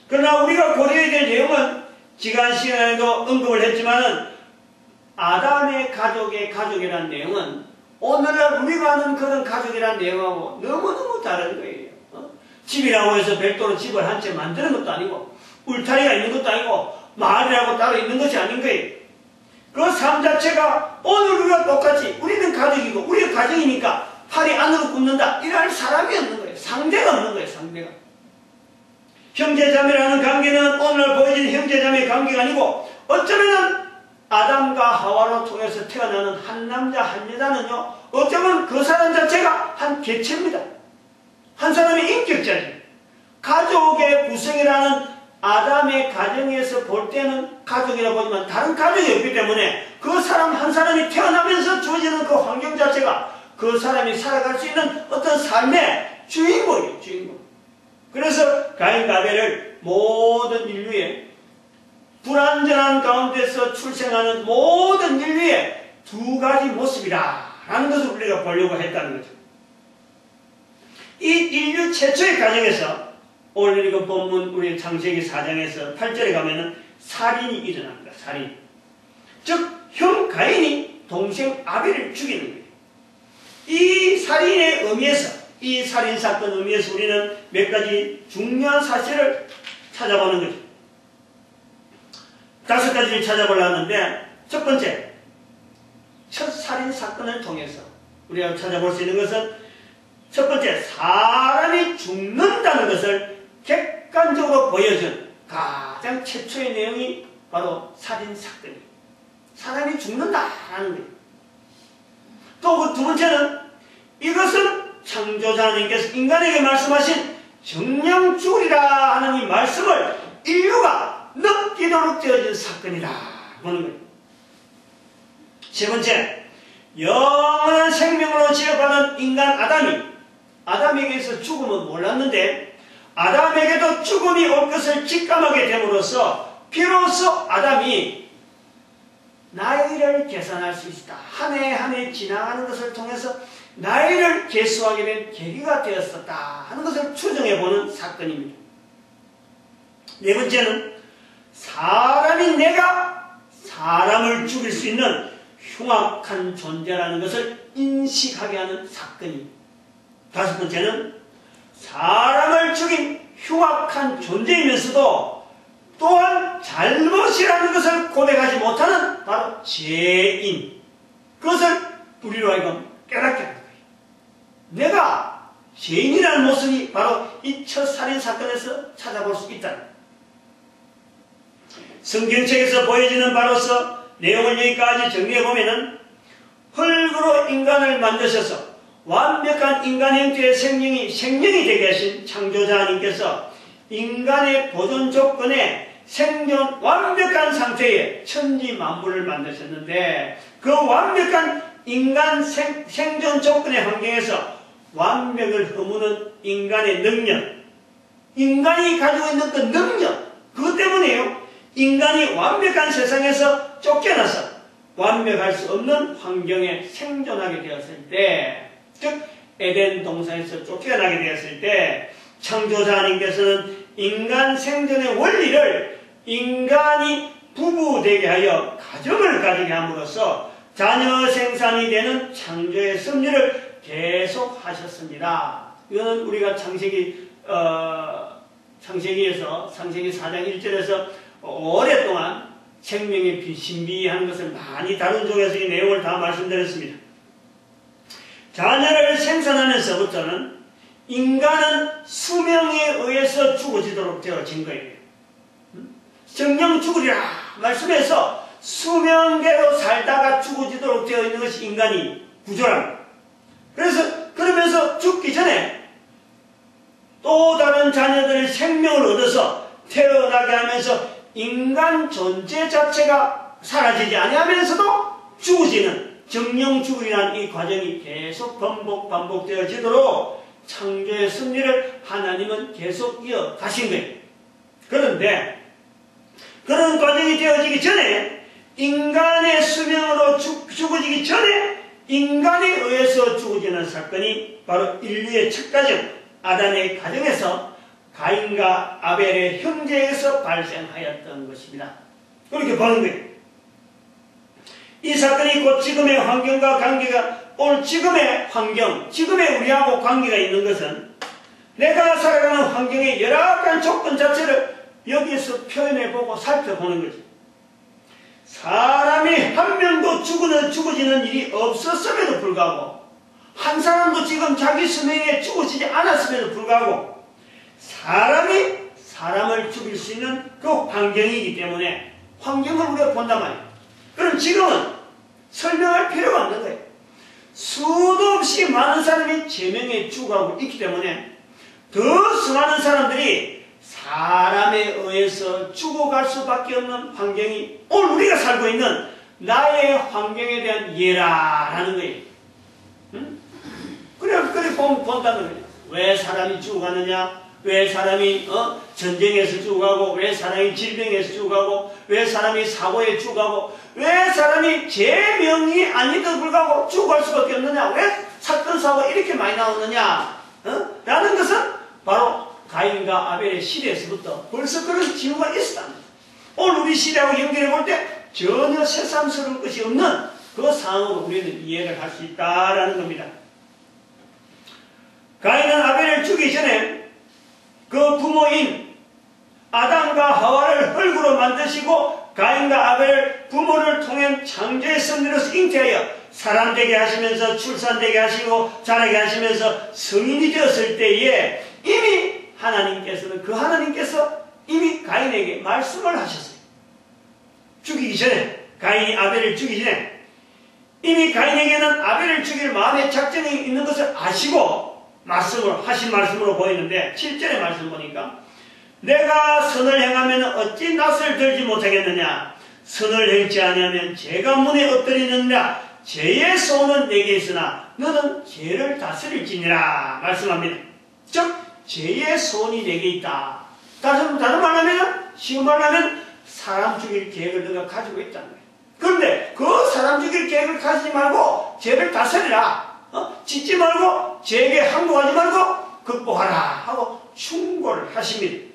그러나 우리가 고려해야 될 내용은 지난 시간에도 언급을 했지만은 아담의 가족의 가족이라는 내용은 오늘날 우리가 아는 그런 가족이라는 내용하고 너무너무 다른 거예요. 집이라고 해서 별도로 집을 한 채 만드는 것도 아니고 울타리가 있는 것도 아니고 마을이라고 따로 있는 것이 아닌 거예요. 그 삶 자체가 오늘 우리가 똑같이 우리는 가족이고 우리가 가정이니까 팔이 안으로 굽는다 이럴 사람이 없는 거예요. 상대가 없는 거예요. 상대가. 형제자매라는 관계는 오늘 보여진 형제자매의 관계가 아니고 어쩌면 아담과 하와로 통해서 태어나는 한 남자 한 여자는요 어쩌면 그 사람 자체가 한 개체입니다. 한 사람의 인격자죠. 가족의 구성이라는 아담의 가정에서 볼 때는 가족이라고 하지만 다른 가족이 없기 때문에 그 사람 한 사람이 태어나면서 주어지는 그 환경 자체가 그 사람이 살아갈 수 있는 어떤 삶의 주인공이에요. 주인공. 그래서 가인과 아벨을 모든 인류의 불완전한 가운데서 출생하는 모든 인류의 두 가지 모습이라는 것을 우리가 보려고 했다는 거죠. 이 인류 최초의 가정에서 오늘 읽은 본문 우리 창세기 4장에서 8절에 가면은 살인이 일어납니다. 살인. 즉 형 가인이 동생 아벨을 죽이는 거예요. 이 살인의 의미에서 이 살인사건 의미에서 우리는 몇 가지 중요한 사실을 찾아보는 거죠. 5가지를 찾아보려고 하는데 첫 번째, 첫 살인사건을 통해서 우리가 찾아볼 수 있는 것은 첫 번째, 사람이 죽는다는 것을 객관적으로 보여준 가장 최초의 내용이 바로 살인사건이에요. 사람이 죽는다라는 거예요. 또 그 두 번째는 이것은 창조자 하나님께서 인간에게 말씀하신 정령 죽으리라 하는 이 말씀을 인류가 느끼도록 되어진 사건이다 보는 거예요. 세 번째, 영원한 생명으로 지어받은 인간 아담에게서 죽음은 몰랐는데 아담에게도 죽음이 올 것을 직감하게 됨으로써 비로소 아담이 나이를 계산할 수 있다. 한 해 한 해 지나가는 것을 통해서 나이를 계수하게 된 계기가 되었었다 하는 것을 추정해보는 사건입니다. 네 번째는 사람이 내가 사람을 죽일 수 있는 흉악한 존재라는 것을 인식하게 하는 사건입니다. 다섯 번째는 사람을 죽인 흉악한 존재이면서도 또한 잘못이라는 것을 고백하지 못하는 바로 죄인, 그것을 우리로 하여금 깨닫게 하는 거예요. 내가 죄인이라는 모습이 바로 이 첫 살인 사건에서 찾아볼 수 있다는 거예요. 성경책에서 보여지는 바로서 내용을 여기까지 정리해보면은 흙으로 인간을 만드셔서 완벽한 인간 형태의 생명이 되게 하신 창조자 하나님께서 인간의 보존 조건에 생존 완벽한 상태에 천지 만물을 만드셨는데 그 완벽한 인간 생존 조건의 환경에서 완벽을 허무는 인간의 능력, 인간이 가지고 있는 그 능력, 그것 때문에요. 인간이 완벽한 세상에서 쫓겨나서 완벽할 수 없는 환경에 생존하게 되었을 때, 즉 에덴 동산에서 쫓겨나게 되었을 때 창조자 하나님께서는 인간 생존의 원리를 인간이 부부되게 하여 가정을 가지게 함으로써 자녀 생산이 되는 창조의 섭리를 계속 하셨습니다. 이거는 우리가 창세기에서 창세기 4장 1절에서 오랫동안 생명의 신비하는 것을 많이 다룬 쪽에서 이 내용을 다 말씀드렸습니다. 자녀를 생산하면서부터는 인간은 수명에 의해서 죽어지도록 되어진 거예요. 정령 죽으리라 말씀에서 수명대로 살다가 죽어지도록 되어 있는 것이 인간이 구조랍니다. 그래서 그러면서 죽기 전에 또 다른 자녀들의 생명을 얻어서 태어나게 하면서 인간 존재 자체가 사라지지 아니하면서도 죽어지는 정령 죽으리라는 이 과정이 계속 반복되어지도록 창조의 섭리를 하나님은 계속 이어가신 거예요. 그런데 그런 과정이 되어지기 전에 인간의 수명으로 죽어지기 전에 인간에 의해서 죽어지는 사건이 바로 인류의 첫 가정 아담의 가정에서 가인과 아벨의 형제에서 발생하였던 것입니다. 그렇게 보는 거예요. 이 사건이 곧 지금의 환경과 관계가 오늘 지금의 환경, 지금의 우리하고 관계가 있는 것은 내가 살아가는 환경의 열악한 조건 자체를 여기에서 표현해보고 살펴보는 거죠. 사람이 한 명도 죽어지는 일이 없었음에도 불구하고 한 사람도 지금 자기 수명에 죽어지지 않았음에도 불구하고 사람이 사람을 죽일 수 있는 그 환경이기 때문에 환경을 우리가 본단 말이에요. 그럼 지금은 설명할 필요가 없는 거예요. 수도 없이 많은 사람이 제명에 죽어가고 있기 때문에 더 수많은 사람들이 사람에 의해서 죽어갈 수밖에 없는 환경이 오늘 우리가 살고 있는 나의 환경에 대한 예라라는 거예요. 응? 그래 본다는 거예요. 왜 사람이 죽어가느냐? 왜 사람이 전쟁에서 죽어가고, 왜 사람이 질병에서 죽어가고, 왜 사람이 사고에 죽어가고, 왜 사람이 제명이 아니도 불구하고 죽어갈 수밖에 없느냐? 왜 사건 사고가 이렇게 많이 나오느냐? 라는 것은 바로 가인과 아벨의 시대에서부터 벌써 그런 징후가 있었다는 거예요. 오늘 우리 시대하고 연결해 볼 때 전혀 새삼스러운 것이 없는 그 상황으로 우리는 이해를 할 수 있다라는 겁니다. 가인은 아벨을 죽이기 전에 그 부모인 아담과 하와를 흙으로 만드시고 가인과 아벨 부모를 통한 창조의 섭리로서 잉태하여 사람 되게 하시면서 출산되게 하시고 자라게 하시면서 성인이 되었을 때에 이미 하나님께서 이미 가인에게 말씀을 하셨어요. 죽이기 전에, 가인이 아벨을 죽이기 전에 이미 가인에게는 아벨을 죽일 마음의 작정이 있는 것을 아시고 말씀으로 하신 말씀으로 보이는데 7절의 말씀 보니까 내가 선을 행하면 어찌 낯을 들지 못하겠느냐 선을 행치 아니하면 죄가 문에 엎드리느니라 죄의 소원은 내게 있으나 너는 죄를 다스릴지니라 말씀합니다. 즉 죄의 소원이 내게 있다. 다른 말하면 쉬운 말로 하면 사람 죽일 계획을 너가 가지고 있다는 거예요. 그런데 그 사람 죽일 계획을 가지지 말고 죄를 다스리라. 짓지 말고 죄에게 항복하지 말고 극복하라 하고 충고를 하십니다.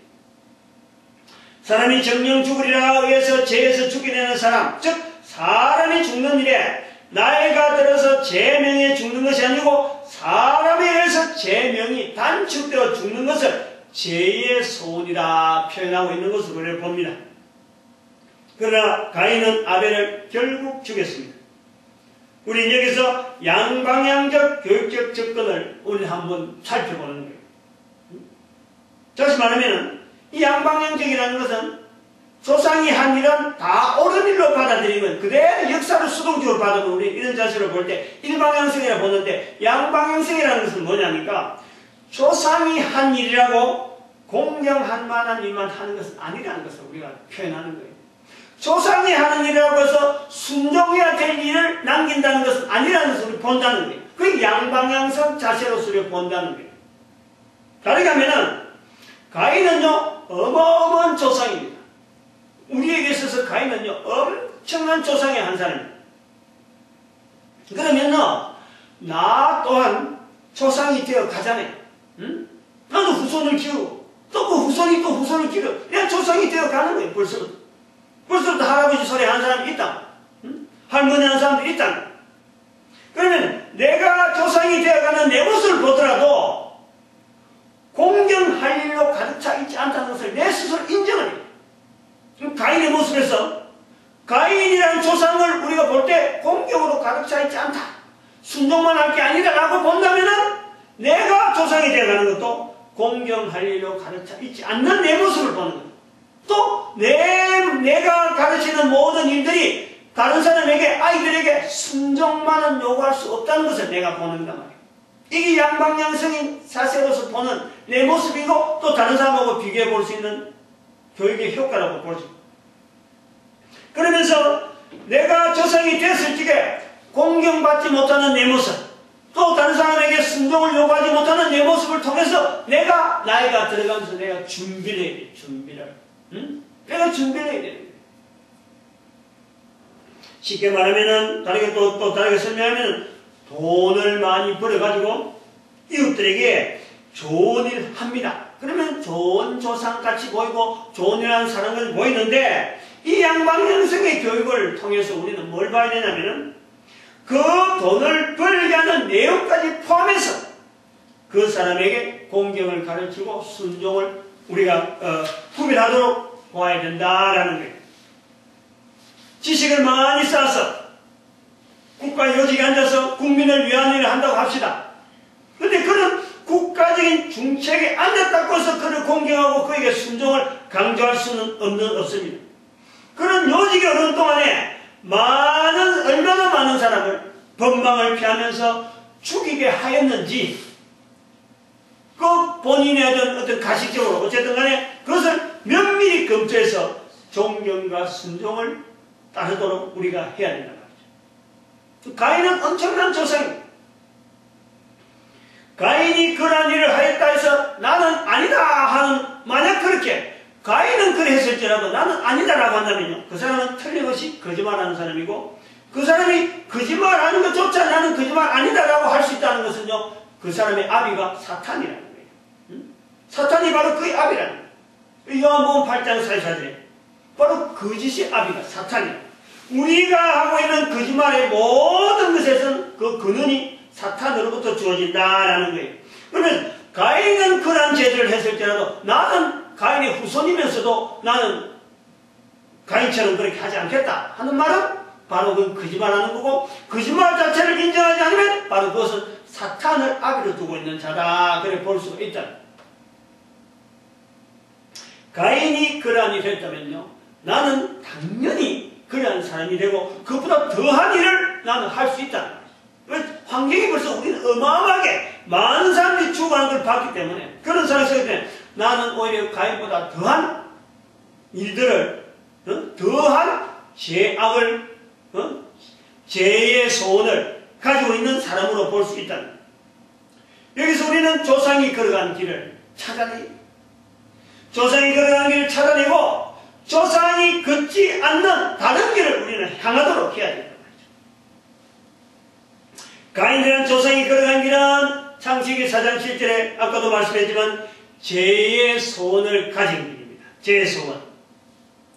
사람이 정령 죽으리라 의해서 죄에서 죽게 되는 사람, 즉 사람이 죽는 일에 나이가 들어서 죄명에 죽는 것이 아니고 사람에 의해서 죄명이 단축되어 죽는 것을 죄의 소원이라 표현하고 있는 것으로 우리를 봅니다. 그러나 가인은 아벨을 결국 죽였습니다. 우리 여기서 양방향적 교육적 접근을 우리 한번 살펴보는 거예요. 다시 말하면 이 양방향적이라는 것은 조상이 한 일은 다 옳은 일로 받아들이면 그대로 역사를 수동적으로 받아보면 우리 이런 자세로 볼 때 일방향성이라 보는데 양방향성이라는 것은 뭐냐니까 조상이 한 일이라고 공경할 만한 일만 하는 것은 아니라는 것을 우리가 표현하는 거예요. 조상이 하는 일이라고 해서 순종해야 될 일을 남긴다는 것은 아니라는 것을 본다는 거예요. 그 양방향성 자세로서 우리가 본다는 거예요. 다르게 하면은 가인은요 어마어마한 조상입니다. 우리에게 있어서 가인은요 엄청난 조상의 한 사람입니다. 그러면요 나 또한 조상이 되어 가잖아요. 응? 나도 후손을 키우고 또 그 후손이 또 후손을 키우고 그냥 조상이 되어 가는 거예요. 벌써부터 할아버지 소리 하는 사람이 있다. 응? 할머니 하는 사람도 있다. 그러면 내가 조상이 되어가는 내 모습을 보더라도 공경할 일로 가득 차 있지 않다는 것을 내 스스로 인정을 해요. 가인의 모습에서 가인이라는 조상을 우리가 볼 때 공경으로 가득 차 있지 않다. 순종만 할 게 아니다라고 본다면은 내가 조상이 되어가는 것도 공경할 일로 가득 차 있지 않는 내 모습을 보는 거예요. 또 내가 가르치는 모든 일들이 다른 사람에게 아이들에게 순종만은 요구할 수 없다는 것을 내가 보는단 말이에요. 이게 양방향성인 자세로서 보는 내 모습이고 또 다른 사람하고 비교해 볼 수 있는 교육의 효과라고 보죠. 그러면서 내가 조상이 됐을 적에 공경받지 못하는 내 모습 또 다른 사람에게 순종을 요구하지 못하는 내 모습을 통해서 내가 나이가 들어가면서 내가 준비를 해야 돼. 준비를. 응? 내가 준비를 해야 되는 거예요. 쉽게 말하면은 다르게 또 다르게 설명하면 돈을 많이 벌어가지고 이웃들에게 좋은 일 합니다. 그러면 좋은 조상같이 보이고 좋은 일 하는 사람같이 보이는데 이 양방향성의 교육을 통해서 우리는 뭘 봐야 되냐면은 그 돈을 벌게 하는 내용까지 포함해서 그 사람에게 공경을 가르치고 순종을 우리가 구별하도록 보아야 된다라는 거예요. 지식을 많이 쌓아서 국가 요직에 앉아서 국민을 위한 일을 한다고 합시다. 그런데 그런 국가적인 중책에 앉았다고 해서 그를 공경하고 그에게 순종을 강조할 수는 없습니다. 그런 요직에 오는 동안에 얼마나 많은 사람을 법망을 피하면서 죽이게 하였는지 그 본인의 어떤 가식적으로 어쨌든 간에 그것을 면밀히 검토해서 존경과 순종을 따르도록 우리가 해야 된단 말이죠. 가인은 엄청난 조상입니다. 가인이 그러한 일을 하였다 해서 나는 아니다 하는 만약 그렇게 가인은 그래 했을지라도 나는 아니다라고 한다면요 그 사람은 틀림없이 거짓말하는 사람이고 그 사람이 거짓말하는 것조차 나는 거짓말 아니다라고 할 수 있다는 것은요 그 사람의 아비가 사탄이라는 거예요. 사탄이 바로 그의 아비라는 거예요. 요한복음 8장 44절에 바로 거짓의 아비가 사탄이에요. 우리가 하고 있는 거짓말의 모든 것에서는 그 근원이 사탄으로부터 주어진다라는 거예요. 그러면 가인은 그러한 죄를 했을지라도 나는 가인의 후손이면서도 나는 가인처럼 그렇게 하지 않겠다 하는 말은 바로 그건 거짓말하는 거고 거짓말 자체를 인정하지 않으면 바로 그것은 사탄을 아비로 두고 있는 자다 그렇게 볼 수가 있다. 가인이 그러한 일을 했다면요 나는 당연히 그러한 사람이 되고 그보다 더한 일을 나는 할 수 있다. 환경이 벌써 우리는 어마어마하게 많은 사람들이 죽어가는 걸 봤기 때문에 그런 상황에서 나는 오히려 가인보다 더한 일들을 더한 죄악을 죄의 소원을 가지고 있는 사람으로 볼 수 있다는 거예요. 여기서 우리는 조상이 걸어간 길을 찾아내고 조상이 걸어간 길을 찾아내고 조상이 걷지 않는 다른 길을 우리는 향하도록 해야 된다. 가인이라는 조상이 걸어간 길은 창세기 4장 7절에 아까도 말씀했지만 죄의 소원을 가진 길입니다. 죄의 소원.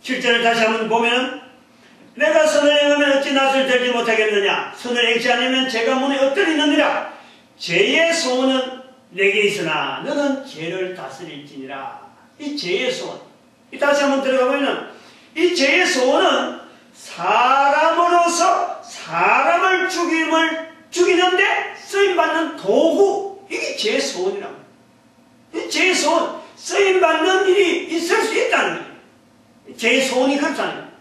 7절을 다시 한번 보면 내가 선을 행하면 어찌 낯을 들지 못하겠느냐. 선을 행치 않으면 죄가 문에 엎드리느니라. 죄의 소원은 내게 있으나 너는 죄를 다스릴지니라. 이 죄의 소원. 다시 한번 들어가보면 이 죄의 소원은 사람으로서 사람을 죽이는데 쓰임받는 도구, 이게 죄의 소원이라고. 이 죄의 소원, 쓰임받는 일이 있을 수 있다는 거예요. 죄의 소원이 그렇다는 거예요.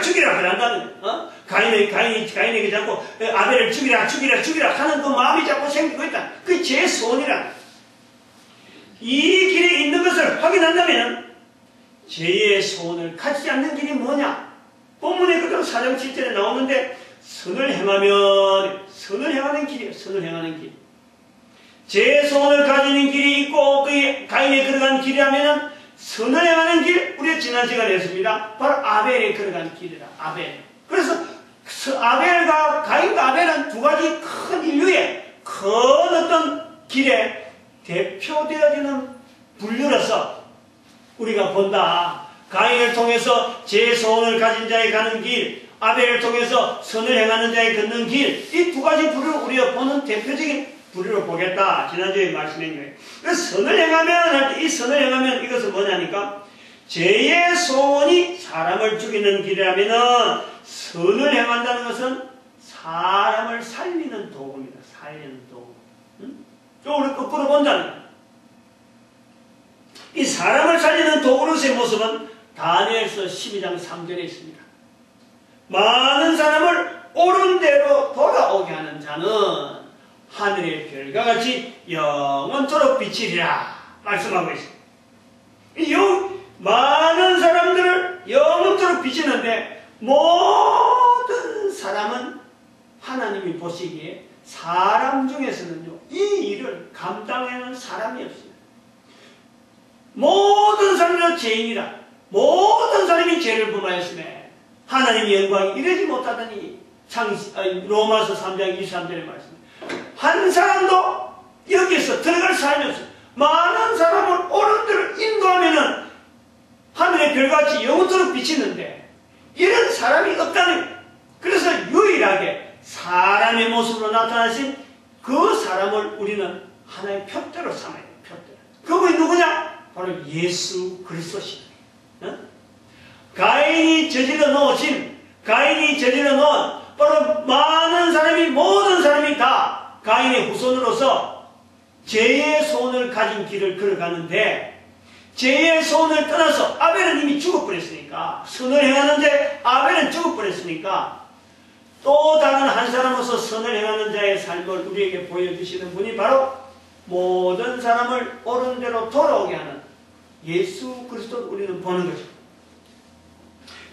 죽이라 그런다는 거예요. 가인에게 자꾸 아벨을 죽이라 하는 그 마음이 자꾸 생기고 있다. 그게 죄의 소원이라는 거예요. 이 길에 있는 것을 확인한다면 죄의 소원을 가지지 않는 길이 뭐냐? 본문에 그대로 4장 7절에 나오는데 선을 행하는 길이에요. 선을 행하는 길. 죄의 소원을 가지는 길이 있고 그 가인에 걸어간 길이라면 선을 행하는 길, 우리가 지난 시간에 했습니다. 바로 아벨에 걸어간 길이라. 아벨. 그래서 아벨과 가인과 아벨은 두 가지 큰 인류의 큰 어떤 길에 대표되어지는 분류로서 우리가 본다. 가인을 통해서 죄의 소원을 가진 자에 가는 길, 아벨을 통해서 선을 행하는 자에 걷는 길, 이 두 가지 부류를 우리가 보는 대표적인 부류로 보겠다. 지난주에 말씀한 거예요. 그래서 선을 행하면 할 때 이 선을 행하면 이것은 뭐냐니까 죄의 소원이 사람을 죽이는 길이라면 선을 행한다는 것은 사람을 살리는 도구입니다. 살리는 도구. 또 우리 거꾸로 본다는 거예요. 이 사람을 살리는 도구로서의 모습은 다니엘서 12장 3절에 있습니다. 많은 사람을 옳은 대로 돌아오게 하는 자는 하늘의 별과 같이 영원토록 비치리라 말씀하고 있습니다. 이 많은 사람들을 영원토록 비치는데 모든 사람은 하나님이 보시기에 사람 중에서는요 이 일을 감당하는 사람이 없습니다. 모든 사람은 죄인이라 모든 사람이 죄를 범하였음에 하나님의 영광이 이르지 못하더니 로마서 3장 23절의 말씀. 한 사람도 여기에서 들어갈 사람이 없어요. 많은 사람을 옳은 대로 인도하면은 하늘의 별같이 영원토록 비치는데 이런 사람이 없다는 거예요. 그래서 유일하게 사람의 모습으로 나타나신 그 사람을 우리는 하나의 표대로 삼아야 돼요. 표대로. 그분이 누구냐? 바로 예수 그리스도십니다. 가인이 저질러 놓은 바로 많은 사람이 모든 사람이 다 가인의 후손으로서 죄의 소원을 가진 길을 걸어가는데 죄의 소원을 떠나서 아벨은 이미 죽어버렸으니까 선을 행하는 자 아벨은 죽어버렸으니까 또 다른 한 사람으로서 선을 행하는 자의 삶을 우리에게 보여주시는 분이 바로 모든 사람을 옳은 대로 돌아오게 하는 예수 그리스도를 우리는 보는 거죠.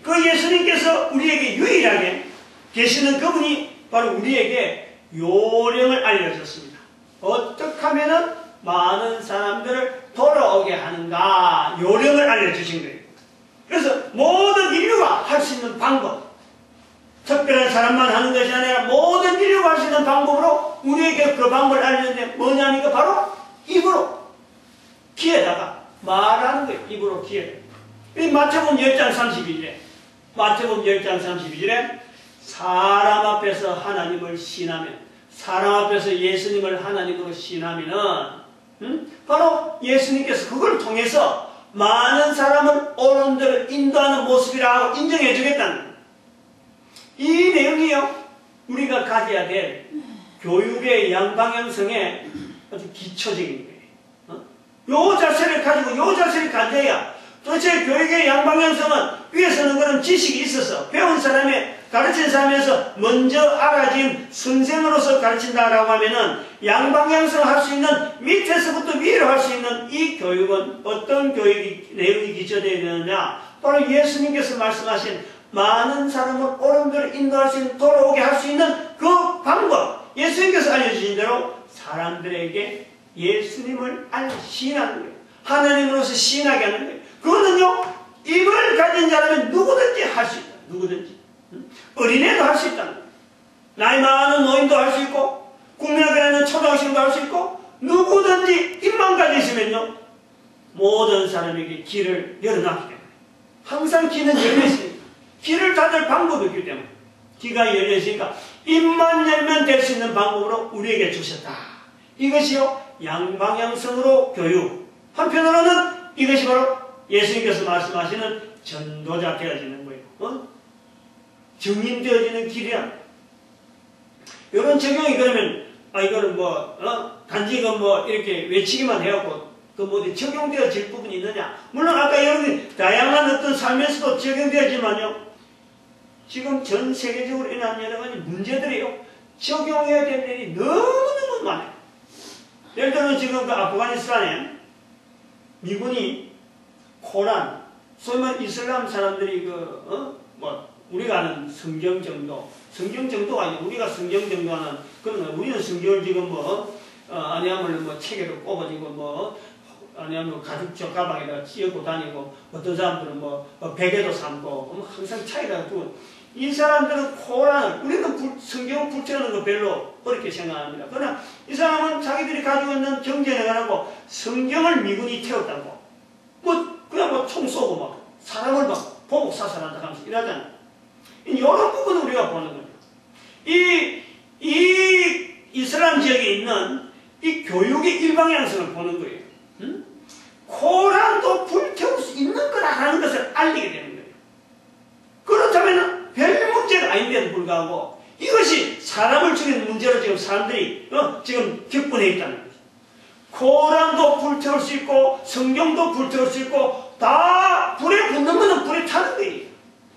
그 예수님께서 우리에게 유일하게 계시는 그분이 바로 우리에게 요령을 알려줬습니다. 어떻게 하면 많은 사람들을 돌아오게 하는가 요령을 알려주신 거예요. 그래서 모든 인류가 할 수 있는 방법, 특별한 사람만 하는 것이 아니라 모든 인류가 할 수 있는 방법으로 우리에게 그 방법을 알려주는데 뭐냐니까 바로 입으로 귀에다가 말하는 거예요. 입으로 귀에다가. 이 마태복음 10장 32절에 사람 앞에서 하나님을 신하면 사람 앞에서 예수님을 하나님으로 신하면은 바로 예수님께서 그걸 통해서 많은 사람을 옳은 대로 인도하는 모습이라고 인정해 주겠다는 거예요. 이 내용이요 우리가 가져야 될 교육의 양방향성의 아주 기초적인 거예요. 요 자세를 가지고 요 자세를 가져야 도대체 교육의 양방향성은 위에서는 그런 지식이 있어서 배운 사람의 가르치는 사람에서 먼저 알아진 선생으로서 가르친다라고 하면은 양방향성을 할 수 있는 밑에서부터 위로 할 수 있는 이 교육은 어떤 교육이 내용이 기초되어 있느냐? 바로 예수님께서 말씀하신 많은 사람을 옳은 길로 인도할 수 있는, 돌아오게 할 수 있는 그 방법, 예수님께서 알려주신 대로 사람들에게 예수님을 시인하는 거예요. 하나님으로서 시인하게 하는 거예요. 그거는요, 입을 가진 자라면 누구든지 할 수 있다. 누구든지. 어린애도 할 수 있다. 나이 많은 노인도 할 수 있고, 국민학교에 있는 초등학생도 할 수 있고, 누구든지 입만 가지시면요, 모든 사람에게 길을 열어놨기 때문에. 항상 길은 열려있으니까. 길을 닫을 방법이 없기 때문에. 귀가 열려있으니까 입만 열면 될 수 있는 방법으로 우리에게 주셨다. 이것이요, 양방향성으로 교육. 한편으로는 이것이 바로 예수님께서 말씀하시는 전도자 되어지는 거예요. 증인 되어지는 길이야. 이런 적용이 그러면, 이거는 단지 이렇게 외치기만 해갖고, 적용되어질 부분이 있느냐. 물론 아까 여러분이 다양한 어떤 삶에서도 적용되어지만요, 지금 전 세계적으로 일어난 여러 가지 문제들이요, 적용해야 될 일이 너무너무 많아요. 예를 들면 지금 그 아프가니스탄에 미군이 코란, 소위 말해 이슬람 사람들이 우리가 아는 성경 정도가 아니고, 우리가 성경 정도하는 그런 거, 우리는 성경을 지금 아니하면 책에도 꼽아지고 아니하면 가죽적 가방에다 씌우고 다니고, 어떤 사람들은 베개도 삼고, 항상 차이가 두고, 이 사람들은 코란을, 우리는 성경을 불태우는 거 별로 어렵게 생각합니다. 그러나 이 사람은 자기들이 가지고 있는 경전에 관하고 성경을 미군이 태웠다고, 그냥 총 쏘고 사람을 보복 사살한다 하면서 이러잖아요. 이런 부분을 우리가 보는 거예요. 이 이슬람 지역에 있는 이 교육의 일방향성을 보는 거예요. 코란도 불태울 수 있는 거라는 것을 알리게 되는 거예요. 그렇다면 별 문제가 아닌데도 불구하고 이것이 사람을 죽이는 문제로 지금 사람들이 지금 격분해 있다는 거죠. 코란도 불태울 수 있고 성경도 불태울 수 있고 다 불에 붙는 거는 불에 타는 거예요.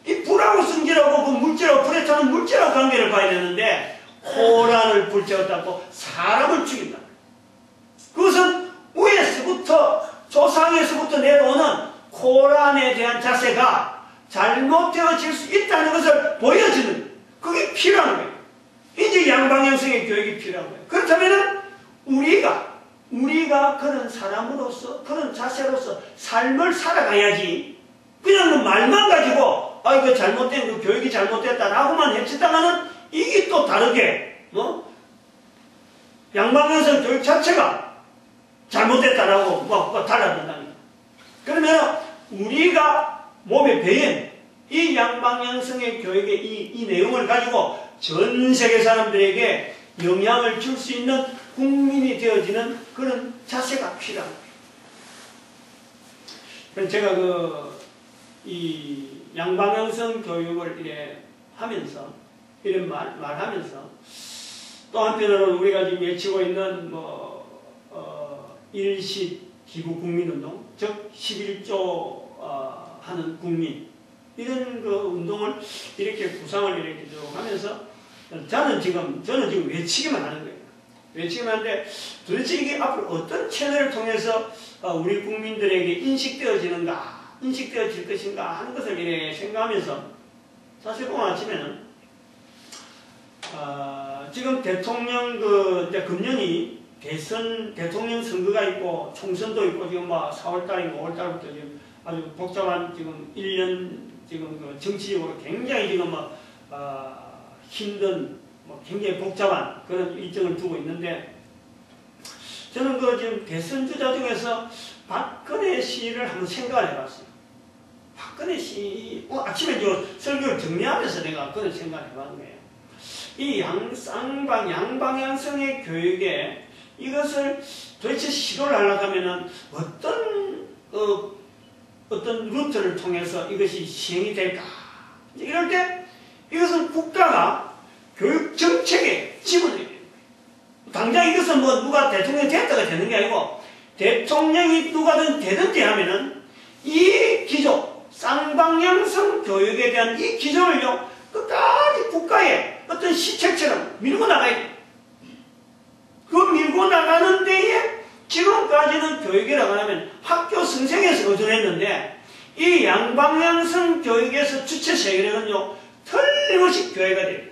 이 불하고 성질하고 그 물질하고 불에 타는 물질하고 관계를 봐야 되는데, 코란을 불태웠다고 사람을 죽인다. 그것은 위에서부터, 조상에서부터 내려오는 코란에 대한 자세가 잘못되어질 수 있다는 것을 보여주는, 그게 필요한 거예요. 이제 양방향성의 교육이 필요한 거예요. 그렇다면 우리가 그런 사람으로서, 그런 자세로서 삶을 살아가야지, 그냥 말만 가지고 이거 잘못된, 그 교육이 잘못됐다라고만 해쳤다가는 이게 또 다르게 양방향성 교육 자체가 잘못됐다라고 달라진다니까. 그러면 우리가 몸에 배인 이 양방향성의 교육의 이 내용을 가지고 전 세계 사람들에게 영향을 줄 수 있는 국민이 되어지는 그런 자세가 필요한 거예요. 제가 이 양방향성 교육을 이래 하면서, 이런 말하면서, 또 한편으로는 우리가 지금 외치고 있는 일시 기구 국민운동, 즉 11조 하는 국민, 이런 그 운동을 이렇게 구상을 이렇게 쭉 하면서 저는 지금 외치기만 하는 거예요. 외치기만 하는데 도대체 이게 앞으로 어떤 채널을 통해서 우리 국민들에게 인식되어질 것인가 하는 것을 이렇게 생각하면서, 사실 오늘 아침에는 지금 대통령 이제 금년이 대통령 선거가 있고 총선도 있고 지금 4월달인가 5월달부터 지금 아주 복잡한 지금 1년 지금 정치적으로 굉장히 지금 힘든 굉장히 복잡한 그런 일정을 두고 있는데, 저는 지금 대선 주자 중에서 박근혜 씨를 한번 생각을 해봤어요. 박근혜 씨, 아침에 설교를 정리하면서 내가 그런 생각을 해봤는 거예요. 이 양방향성의 교육에 이것을 도대체 시도를 하려고 하면은 어떤 루트를 통해서 이것이 시행이 될까? 이럴 때 이것은 국가가 교육 정책에 지분을 해야 돼요. 당장 이것은 누가 대통령이 됐다가 되는 게 아니고, 대통령이 누가든 되든지 하면은 이 기조, 쌍방향성 교육에 대한 이 기조를요, 끝까지 국가의 어떤 시책처럼 밀고 나가야 돼. 그 밀고 나가는 데에 지금까지는 교육이라고 하면 학교 선생에서 의존했는데 이 양방향성 교육에서 주체 세계력은요 틀림없이 교회가 돼야 돼요.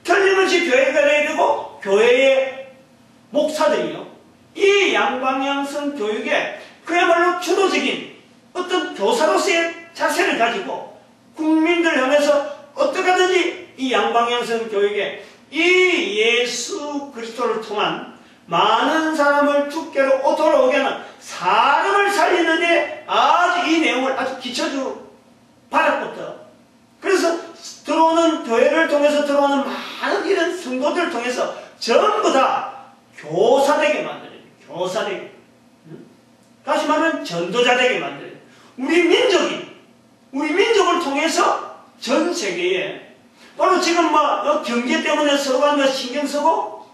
틀림없이 교회가 돼야 되고 교회의 목사들이요 이 양방향성 교육에 그야말로 주도적인 어떤 교사로서의 자세를 가지고 국민들 향해서 어떻게 하든지 이 양방향성 교육에 이 예수 그리스도를 통한 많은 사람을 주께로 돌아오게 하는 사람을 살리는데 아주 이 내용을 아주 기초적으로 바닥부터 그래서 들어오는 교회를 통해서 들어오는 많은 이런 성도들을 통해서 전부 다 교사되게 만들어요. 교사되게. 다시 말하면 전도자 되게 만들어요. 우리 민족을 통해서 전 세계에 바로 지금 경제 때문에 서로가 신경 쓰고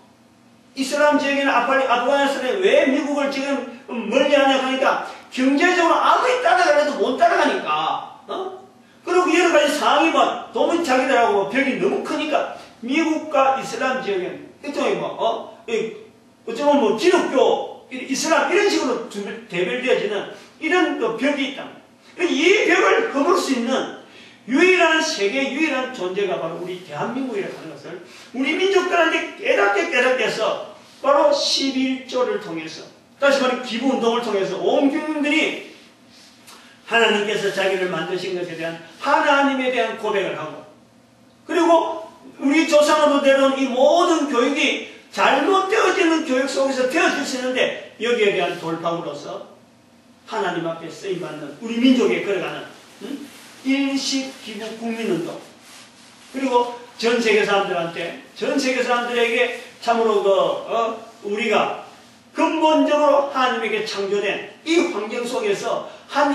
이슬람 지역이나 아프가니스탄에 왜 미국을 지금 멀리하냐 하니까 경제적으로 아무리 따라가려도 못 따라가니까 그리고 여러 가지 상황이 도무지 자기들하고 벽이 너무 크니까 미국과 이슬람 지역에 일종의 어쩌면 기독교, 이슬람 이런 식으로 대별되어지는 이런 벽이 있다. 이 벽을 허물 수 있는 세계 유일한 존재가 바로 우리 대한민국이라고 하는 것을 우리 민족들한테 깨닫게 해서 바로 11조를 통해서 다시 말해 기부운동을 통해서 온 국민들이 하나님께서 자기를 만드신 것에 대한 하나님에 대한 고백을 하고 그리고 우리 조상으로 내려온 이 모든 교육이 잘못되어지는 교육 속에서 되어질 수 있는데 여기에 대한 돌파구로서 하나님 앞에 쓰임받는 우리 민족에 걸어가는 일식기부 국민운동 그리고 전 세계 사람들에게 참으로 우리가 근본적으로 하나님에게 창조된 이 환경 속에서 한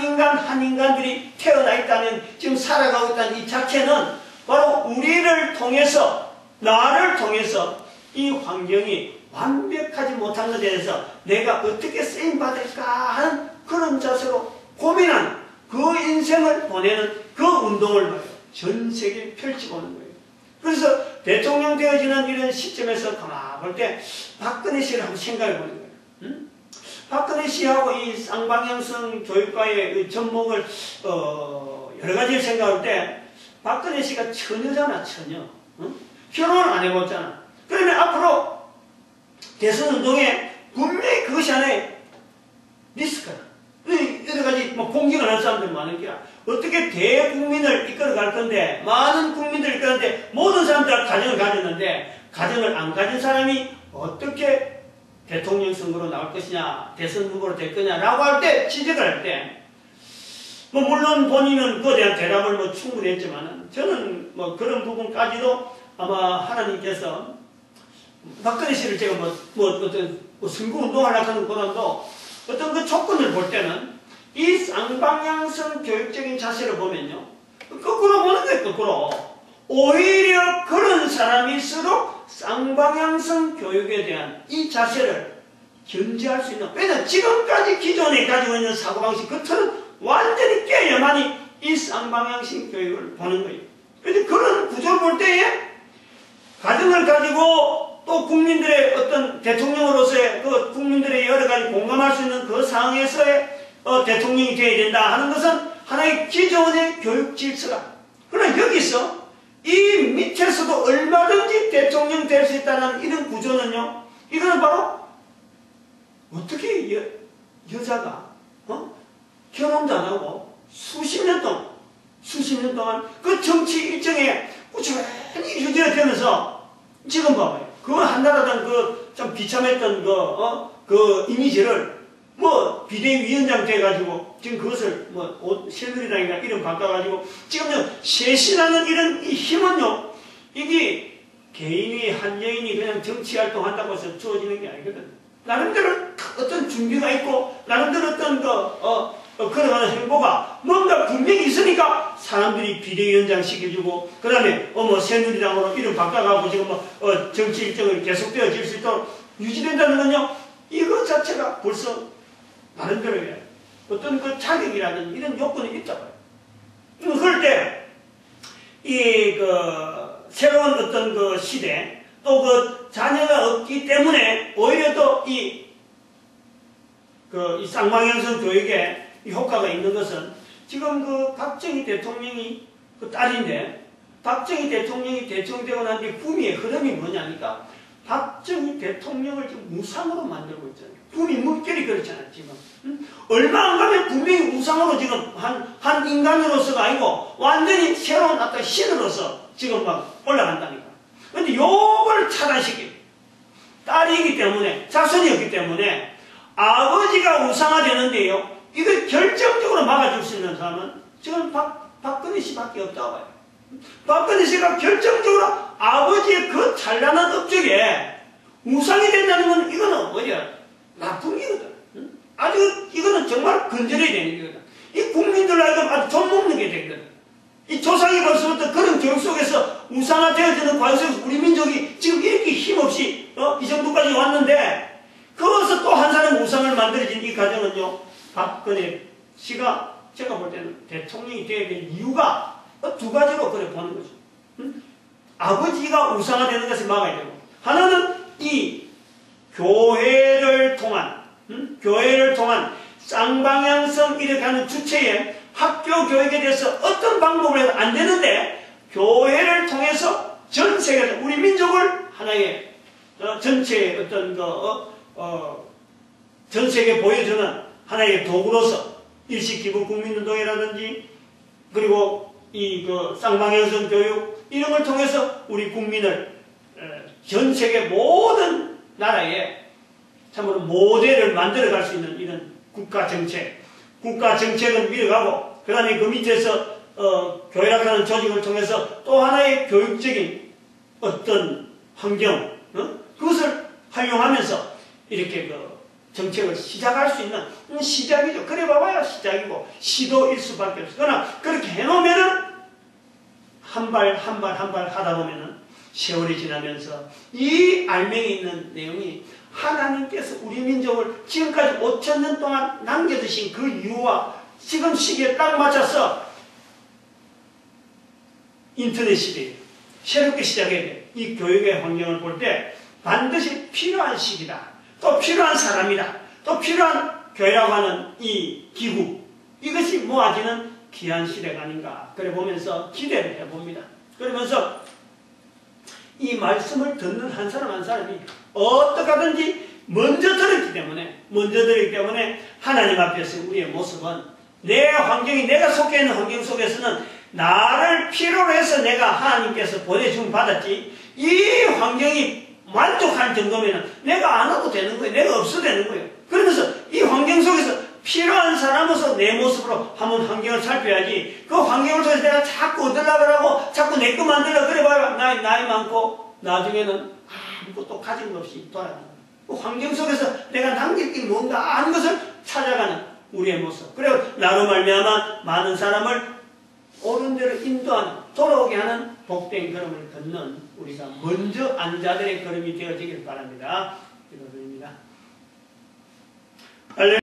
인간들이 태어나 있다는 지금 살아가고 있다는 이 자체는 바로 우리를 통해서 나를 통해서 이 환경이 완벽하지 못한 것에 대해서 내가 어떻게 쓰임받을까 하는 그런 자세로 고민하는 그 인생을 보내는 그 운동을 전 세계에 펼치고 오는 거예요. 그래서 대통령 되어지는 이런 시점에서 가만 볼 때 박근혜 씨를 한번 생각해 보는 거예요. 박근혜 씨하고 이 쌍방향성 교육과의 접목을 여러 가지를 생각할 때 박근혜 씨가 처녀잖아, 처녀. 결혼을 안 해봤잖아. 그러면 앞으로 대선 운동에 분명히 그것이 하나의 리스크다. 여러 가지 공격을 할 사람들 많은 게야. 어떻게 대국민을 이끌어갈 건데, 많은 국민들을 이끌었는데, 모든 사람들 다 가정을 가졌는데, 가정을 안 가진 사람이 어떻게 대통령 선거로 나올 것이냐, 대선 후보로 될 거냐라고 할 때, 지적을 할 때, 물론 본인은 그에 대한 대답을 충분히 했지만은, 저는 그런 부분까지도 아마 하나님께서 박근혜 씨를 제가 어떤 선거 운동하려고 하는 거라도 어떤 그 조건을 볼 때는 이 쌍방향성 교육적인 자세를 보면요. 거꾸로 보는 거예요, 거꾸로. 오히려 그런 사람일수록 쌍방향성 교육에 대한 이 자세를 견지할 수 있는. 왜냐하면 지금까지 기존에 가지고 있는 사고방식, 그 틀은 완전히 깨야만이 이 쌍방향성 교육을 보는 거예요. 그런데 그런 구조를 볼 때에 가정을 가지고 또 국민들의 어떤 대통령으로서의 그 국민들의 여러 가지 공감할 수 있는 그 상황에서의 대통령이 되어야 된다 하는 것은 하나의 기존의 교육 질서다. 그러나 여기서 이 밑에서도 얼마든지 대통령 될 수 있다는 이런 구조는요, 이거는 바로 어떻게 여자가 결혼도 안 하고 수십 년 동안 그 정치 일정에 꾸준히 유지가 되면서 지금 봐봐요. 그 한나라당 좀 비참했던 그 이미지를 비대위원장 돼가지고 지금 그것을 새누리당이나 이름 바꿔가지고 지금 쇄신하는 이런 이 힘은요, 이게 개인이 한 여인이 그냥 정치 활동한다고 해서 주어지는 게 아니거든. 나름대로 어떤 준비가 있고 나름대로 어떤 걸어가는 행보가 뭔가 분명히 있으니까 사람들이 비대위원장 시켜주고 그 다음에 새누리당으로 이름 바꿔가고 지금 정치 일정을 계속되어질 수 있도록 유지된다는 건요, 이거 자체가 벌써 나름대로의 어떤 그 자격이라는 이런 요건이 있다고요. 그럴 때 이 새로운 어떤 그 시대, 또 그 자녀가 없기 때문에 오히려 또 이 쌍방향성 교육에 이 효과가 있는 것은 지금 그 박정희 대통령이 그 딸인데, 박정희 대통령이 대통령되고 난 뒤에 구미의 흐름이 뭐냐니까, 박정희 대통령을 지금 우상으로 만들고 있잖아요. 구미 물결이 그렇잖아요, 지금. 얼마 안 가면 분명히 우상으로 지금 한 인간으로서가 아니고 완전히 새로운 어떤 신으로서 지금 막 올라간다니까. 근데 요걸 차단시키고, 딸이기 때문에, 자손이었기 때문에 아버지가 우상화되는데요, 이걸 결정적으로 막아줄 수 있는 사람은 지금 박근혜 씨밖에 없다고 봐요. 박근혜 씨가 결정적으로 아버지의 그 찬란한 업적에 우상이 된다는 건 이거는 뭐냐, 나쁜 일이거든. 아주 이거는 정말 건전해야 되는 일이거든. 이 국민들 하여금 아주 좀먹는 게 되거든. 이 조상이 벌써부터 그런 교육 속에서 우상화되어지는 과정 속에서 우리 민족이 지금 이렇게 힘없이 이 정도까지 왔는데, 거기서 또 한 사람 우상을 만들어진 이 과정은요, 박근혜 씨가 제가 볼 때는 대통령이 되어야 될 이유가 두 가지로 그래 보는 거죠. 아버지가 우상화되는 것을 막아야 되고, 하나는 이 교회를 통한 쌍방향성 이렇게 하는 주체의 학교 교육에 대해서 어떤 방법을 해도 안 되는데, 교회를 통해서 전 세계에서 우리 민족을 하나의 전체의 어떤 전 세계에 보여주는 하나의 도구로서 일시기부 국민운동이라든지, 그리고 이 쌍방향성 교육 이런 걸 통해서 우리 국민을 전 세계 모든 나라에 참으로 모델을 만들어갈 수 있는 이런 국가정책은 밀어가고, 그 다음에 그 밑에서 교회라는 조직을 통해서 또 하나의 교육적인 어떤 환경, 그것을 활용하면서 이렇게 정책을 시작할 수 있는 시작이죠. 그래 봐봐야 시작이고 시도일 수밖에 없어. 그러나 그렇게 해놓으면은 한 발 하다 보면은 세월이 지나면서 이 알맹이 있는 내용이 하나님께서 우리 민족을 지금까지 5,000년 동안 남겨두신 그 이유와 지금 시기에 딱 맞춰서 인터넷 시대에 새롭게 시작해야 돼. 이 교육의 환경을 볼 때 반드시 필요한 시기다. 또 필요한 사람이다. 또 필요한 교회라고 하는 이 기구, 이것이 모아지는 귀한 시대가 아닌가, 그래 보면서 기대를 해봅니다. 그러면서 이 말씀을 듣는 한 사람 한 사람이 어떻게 하든지 먼저 들었기 때문에 하나님 앞에서 우리의 모습은 내 환경이, 내가 속해 있는 환경 속에서는 나를 필요로 해서 내가 하나님께서 보내줌 받았지, 이 환경이 만족할 정도면 내가 안 와도 되는 거예요. 내가 없어도 되는 거예요. 그러면서 이 환경 속에서 필요한 사람으로서 내 모습으로 한번 환경을 살펴야지, 그 환경을 통해서 내가 자꾸 얻으려고 하고 자꾸 내 거 만들려고 그래 봐요. 나이 많고 나중에는 아무것도 가진 것 없이 돌아가는 거예요. 그 환경 속에서 내가 남길 게 뭔가 하는 것을 찾아가는 우리의 모습. 그리고 나로 말미암아 많은 사람을 옳은 대로 인도하는, 돌아오게 하는 복된 걸음을 걷는 우리가 먼저 안 자들의 걸음이 되어지길 바랍니다. 기도드립니다.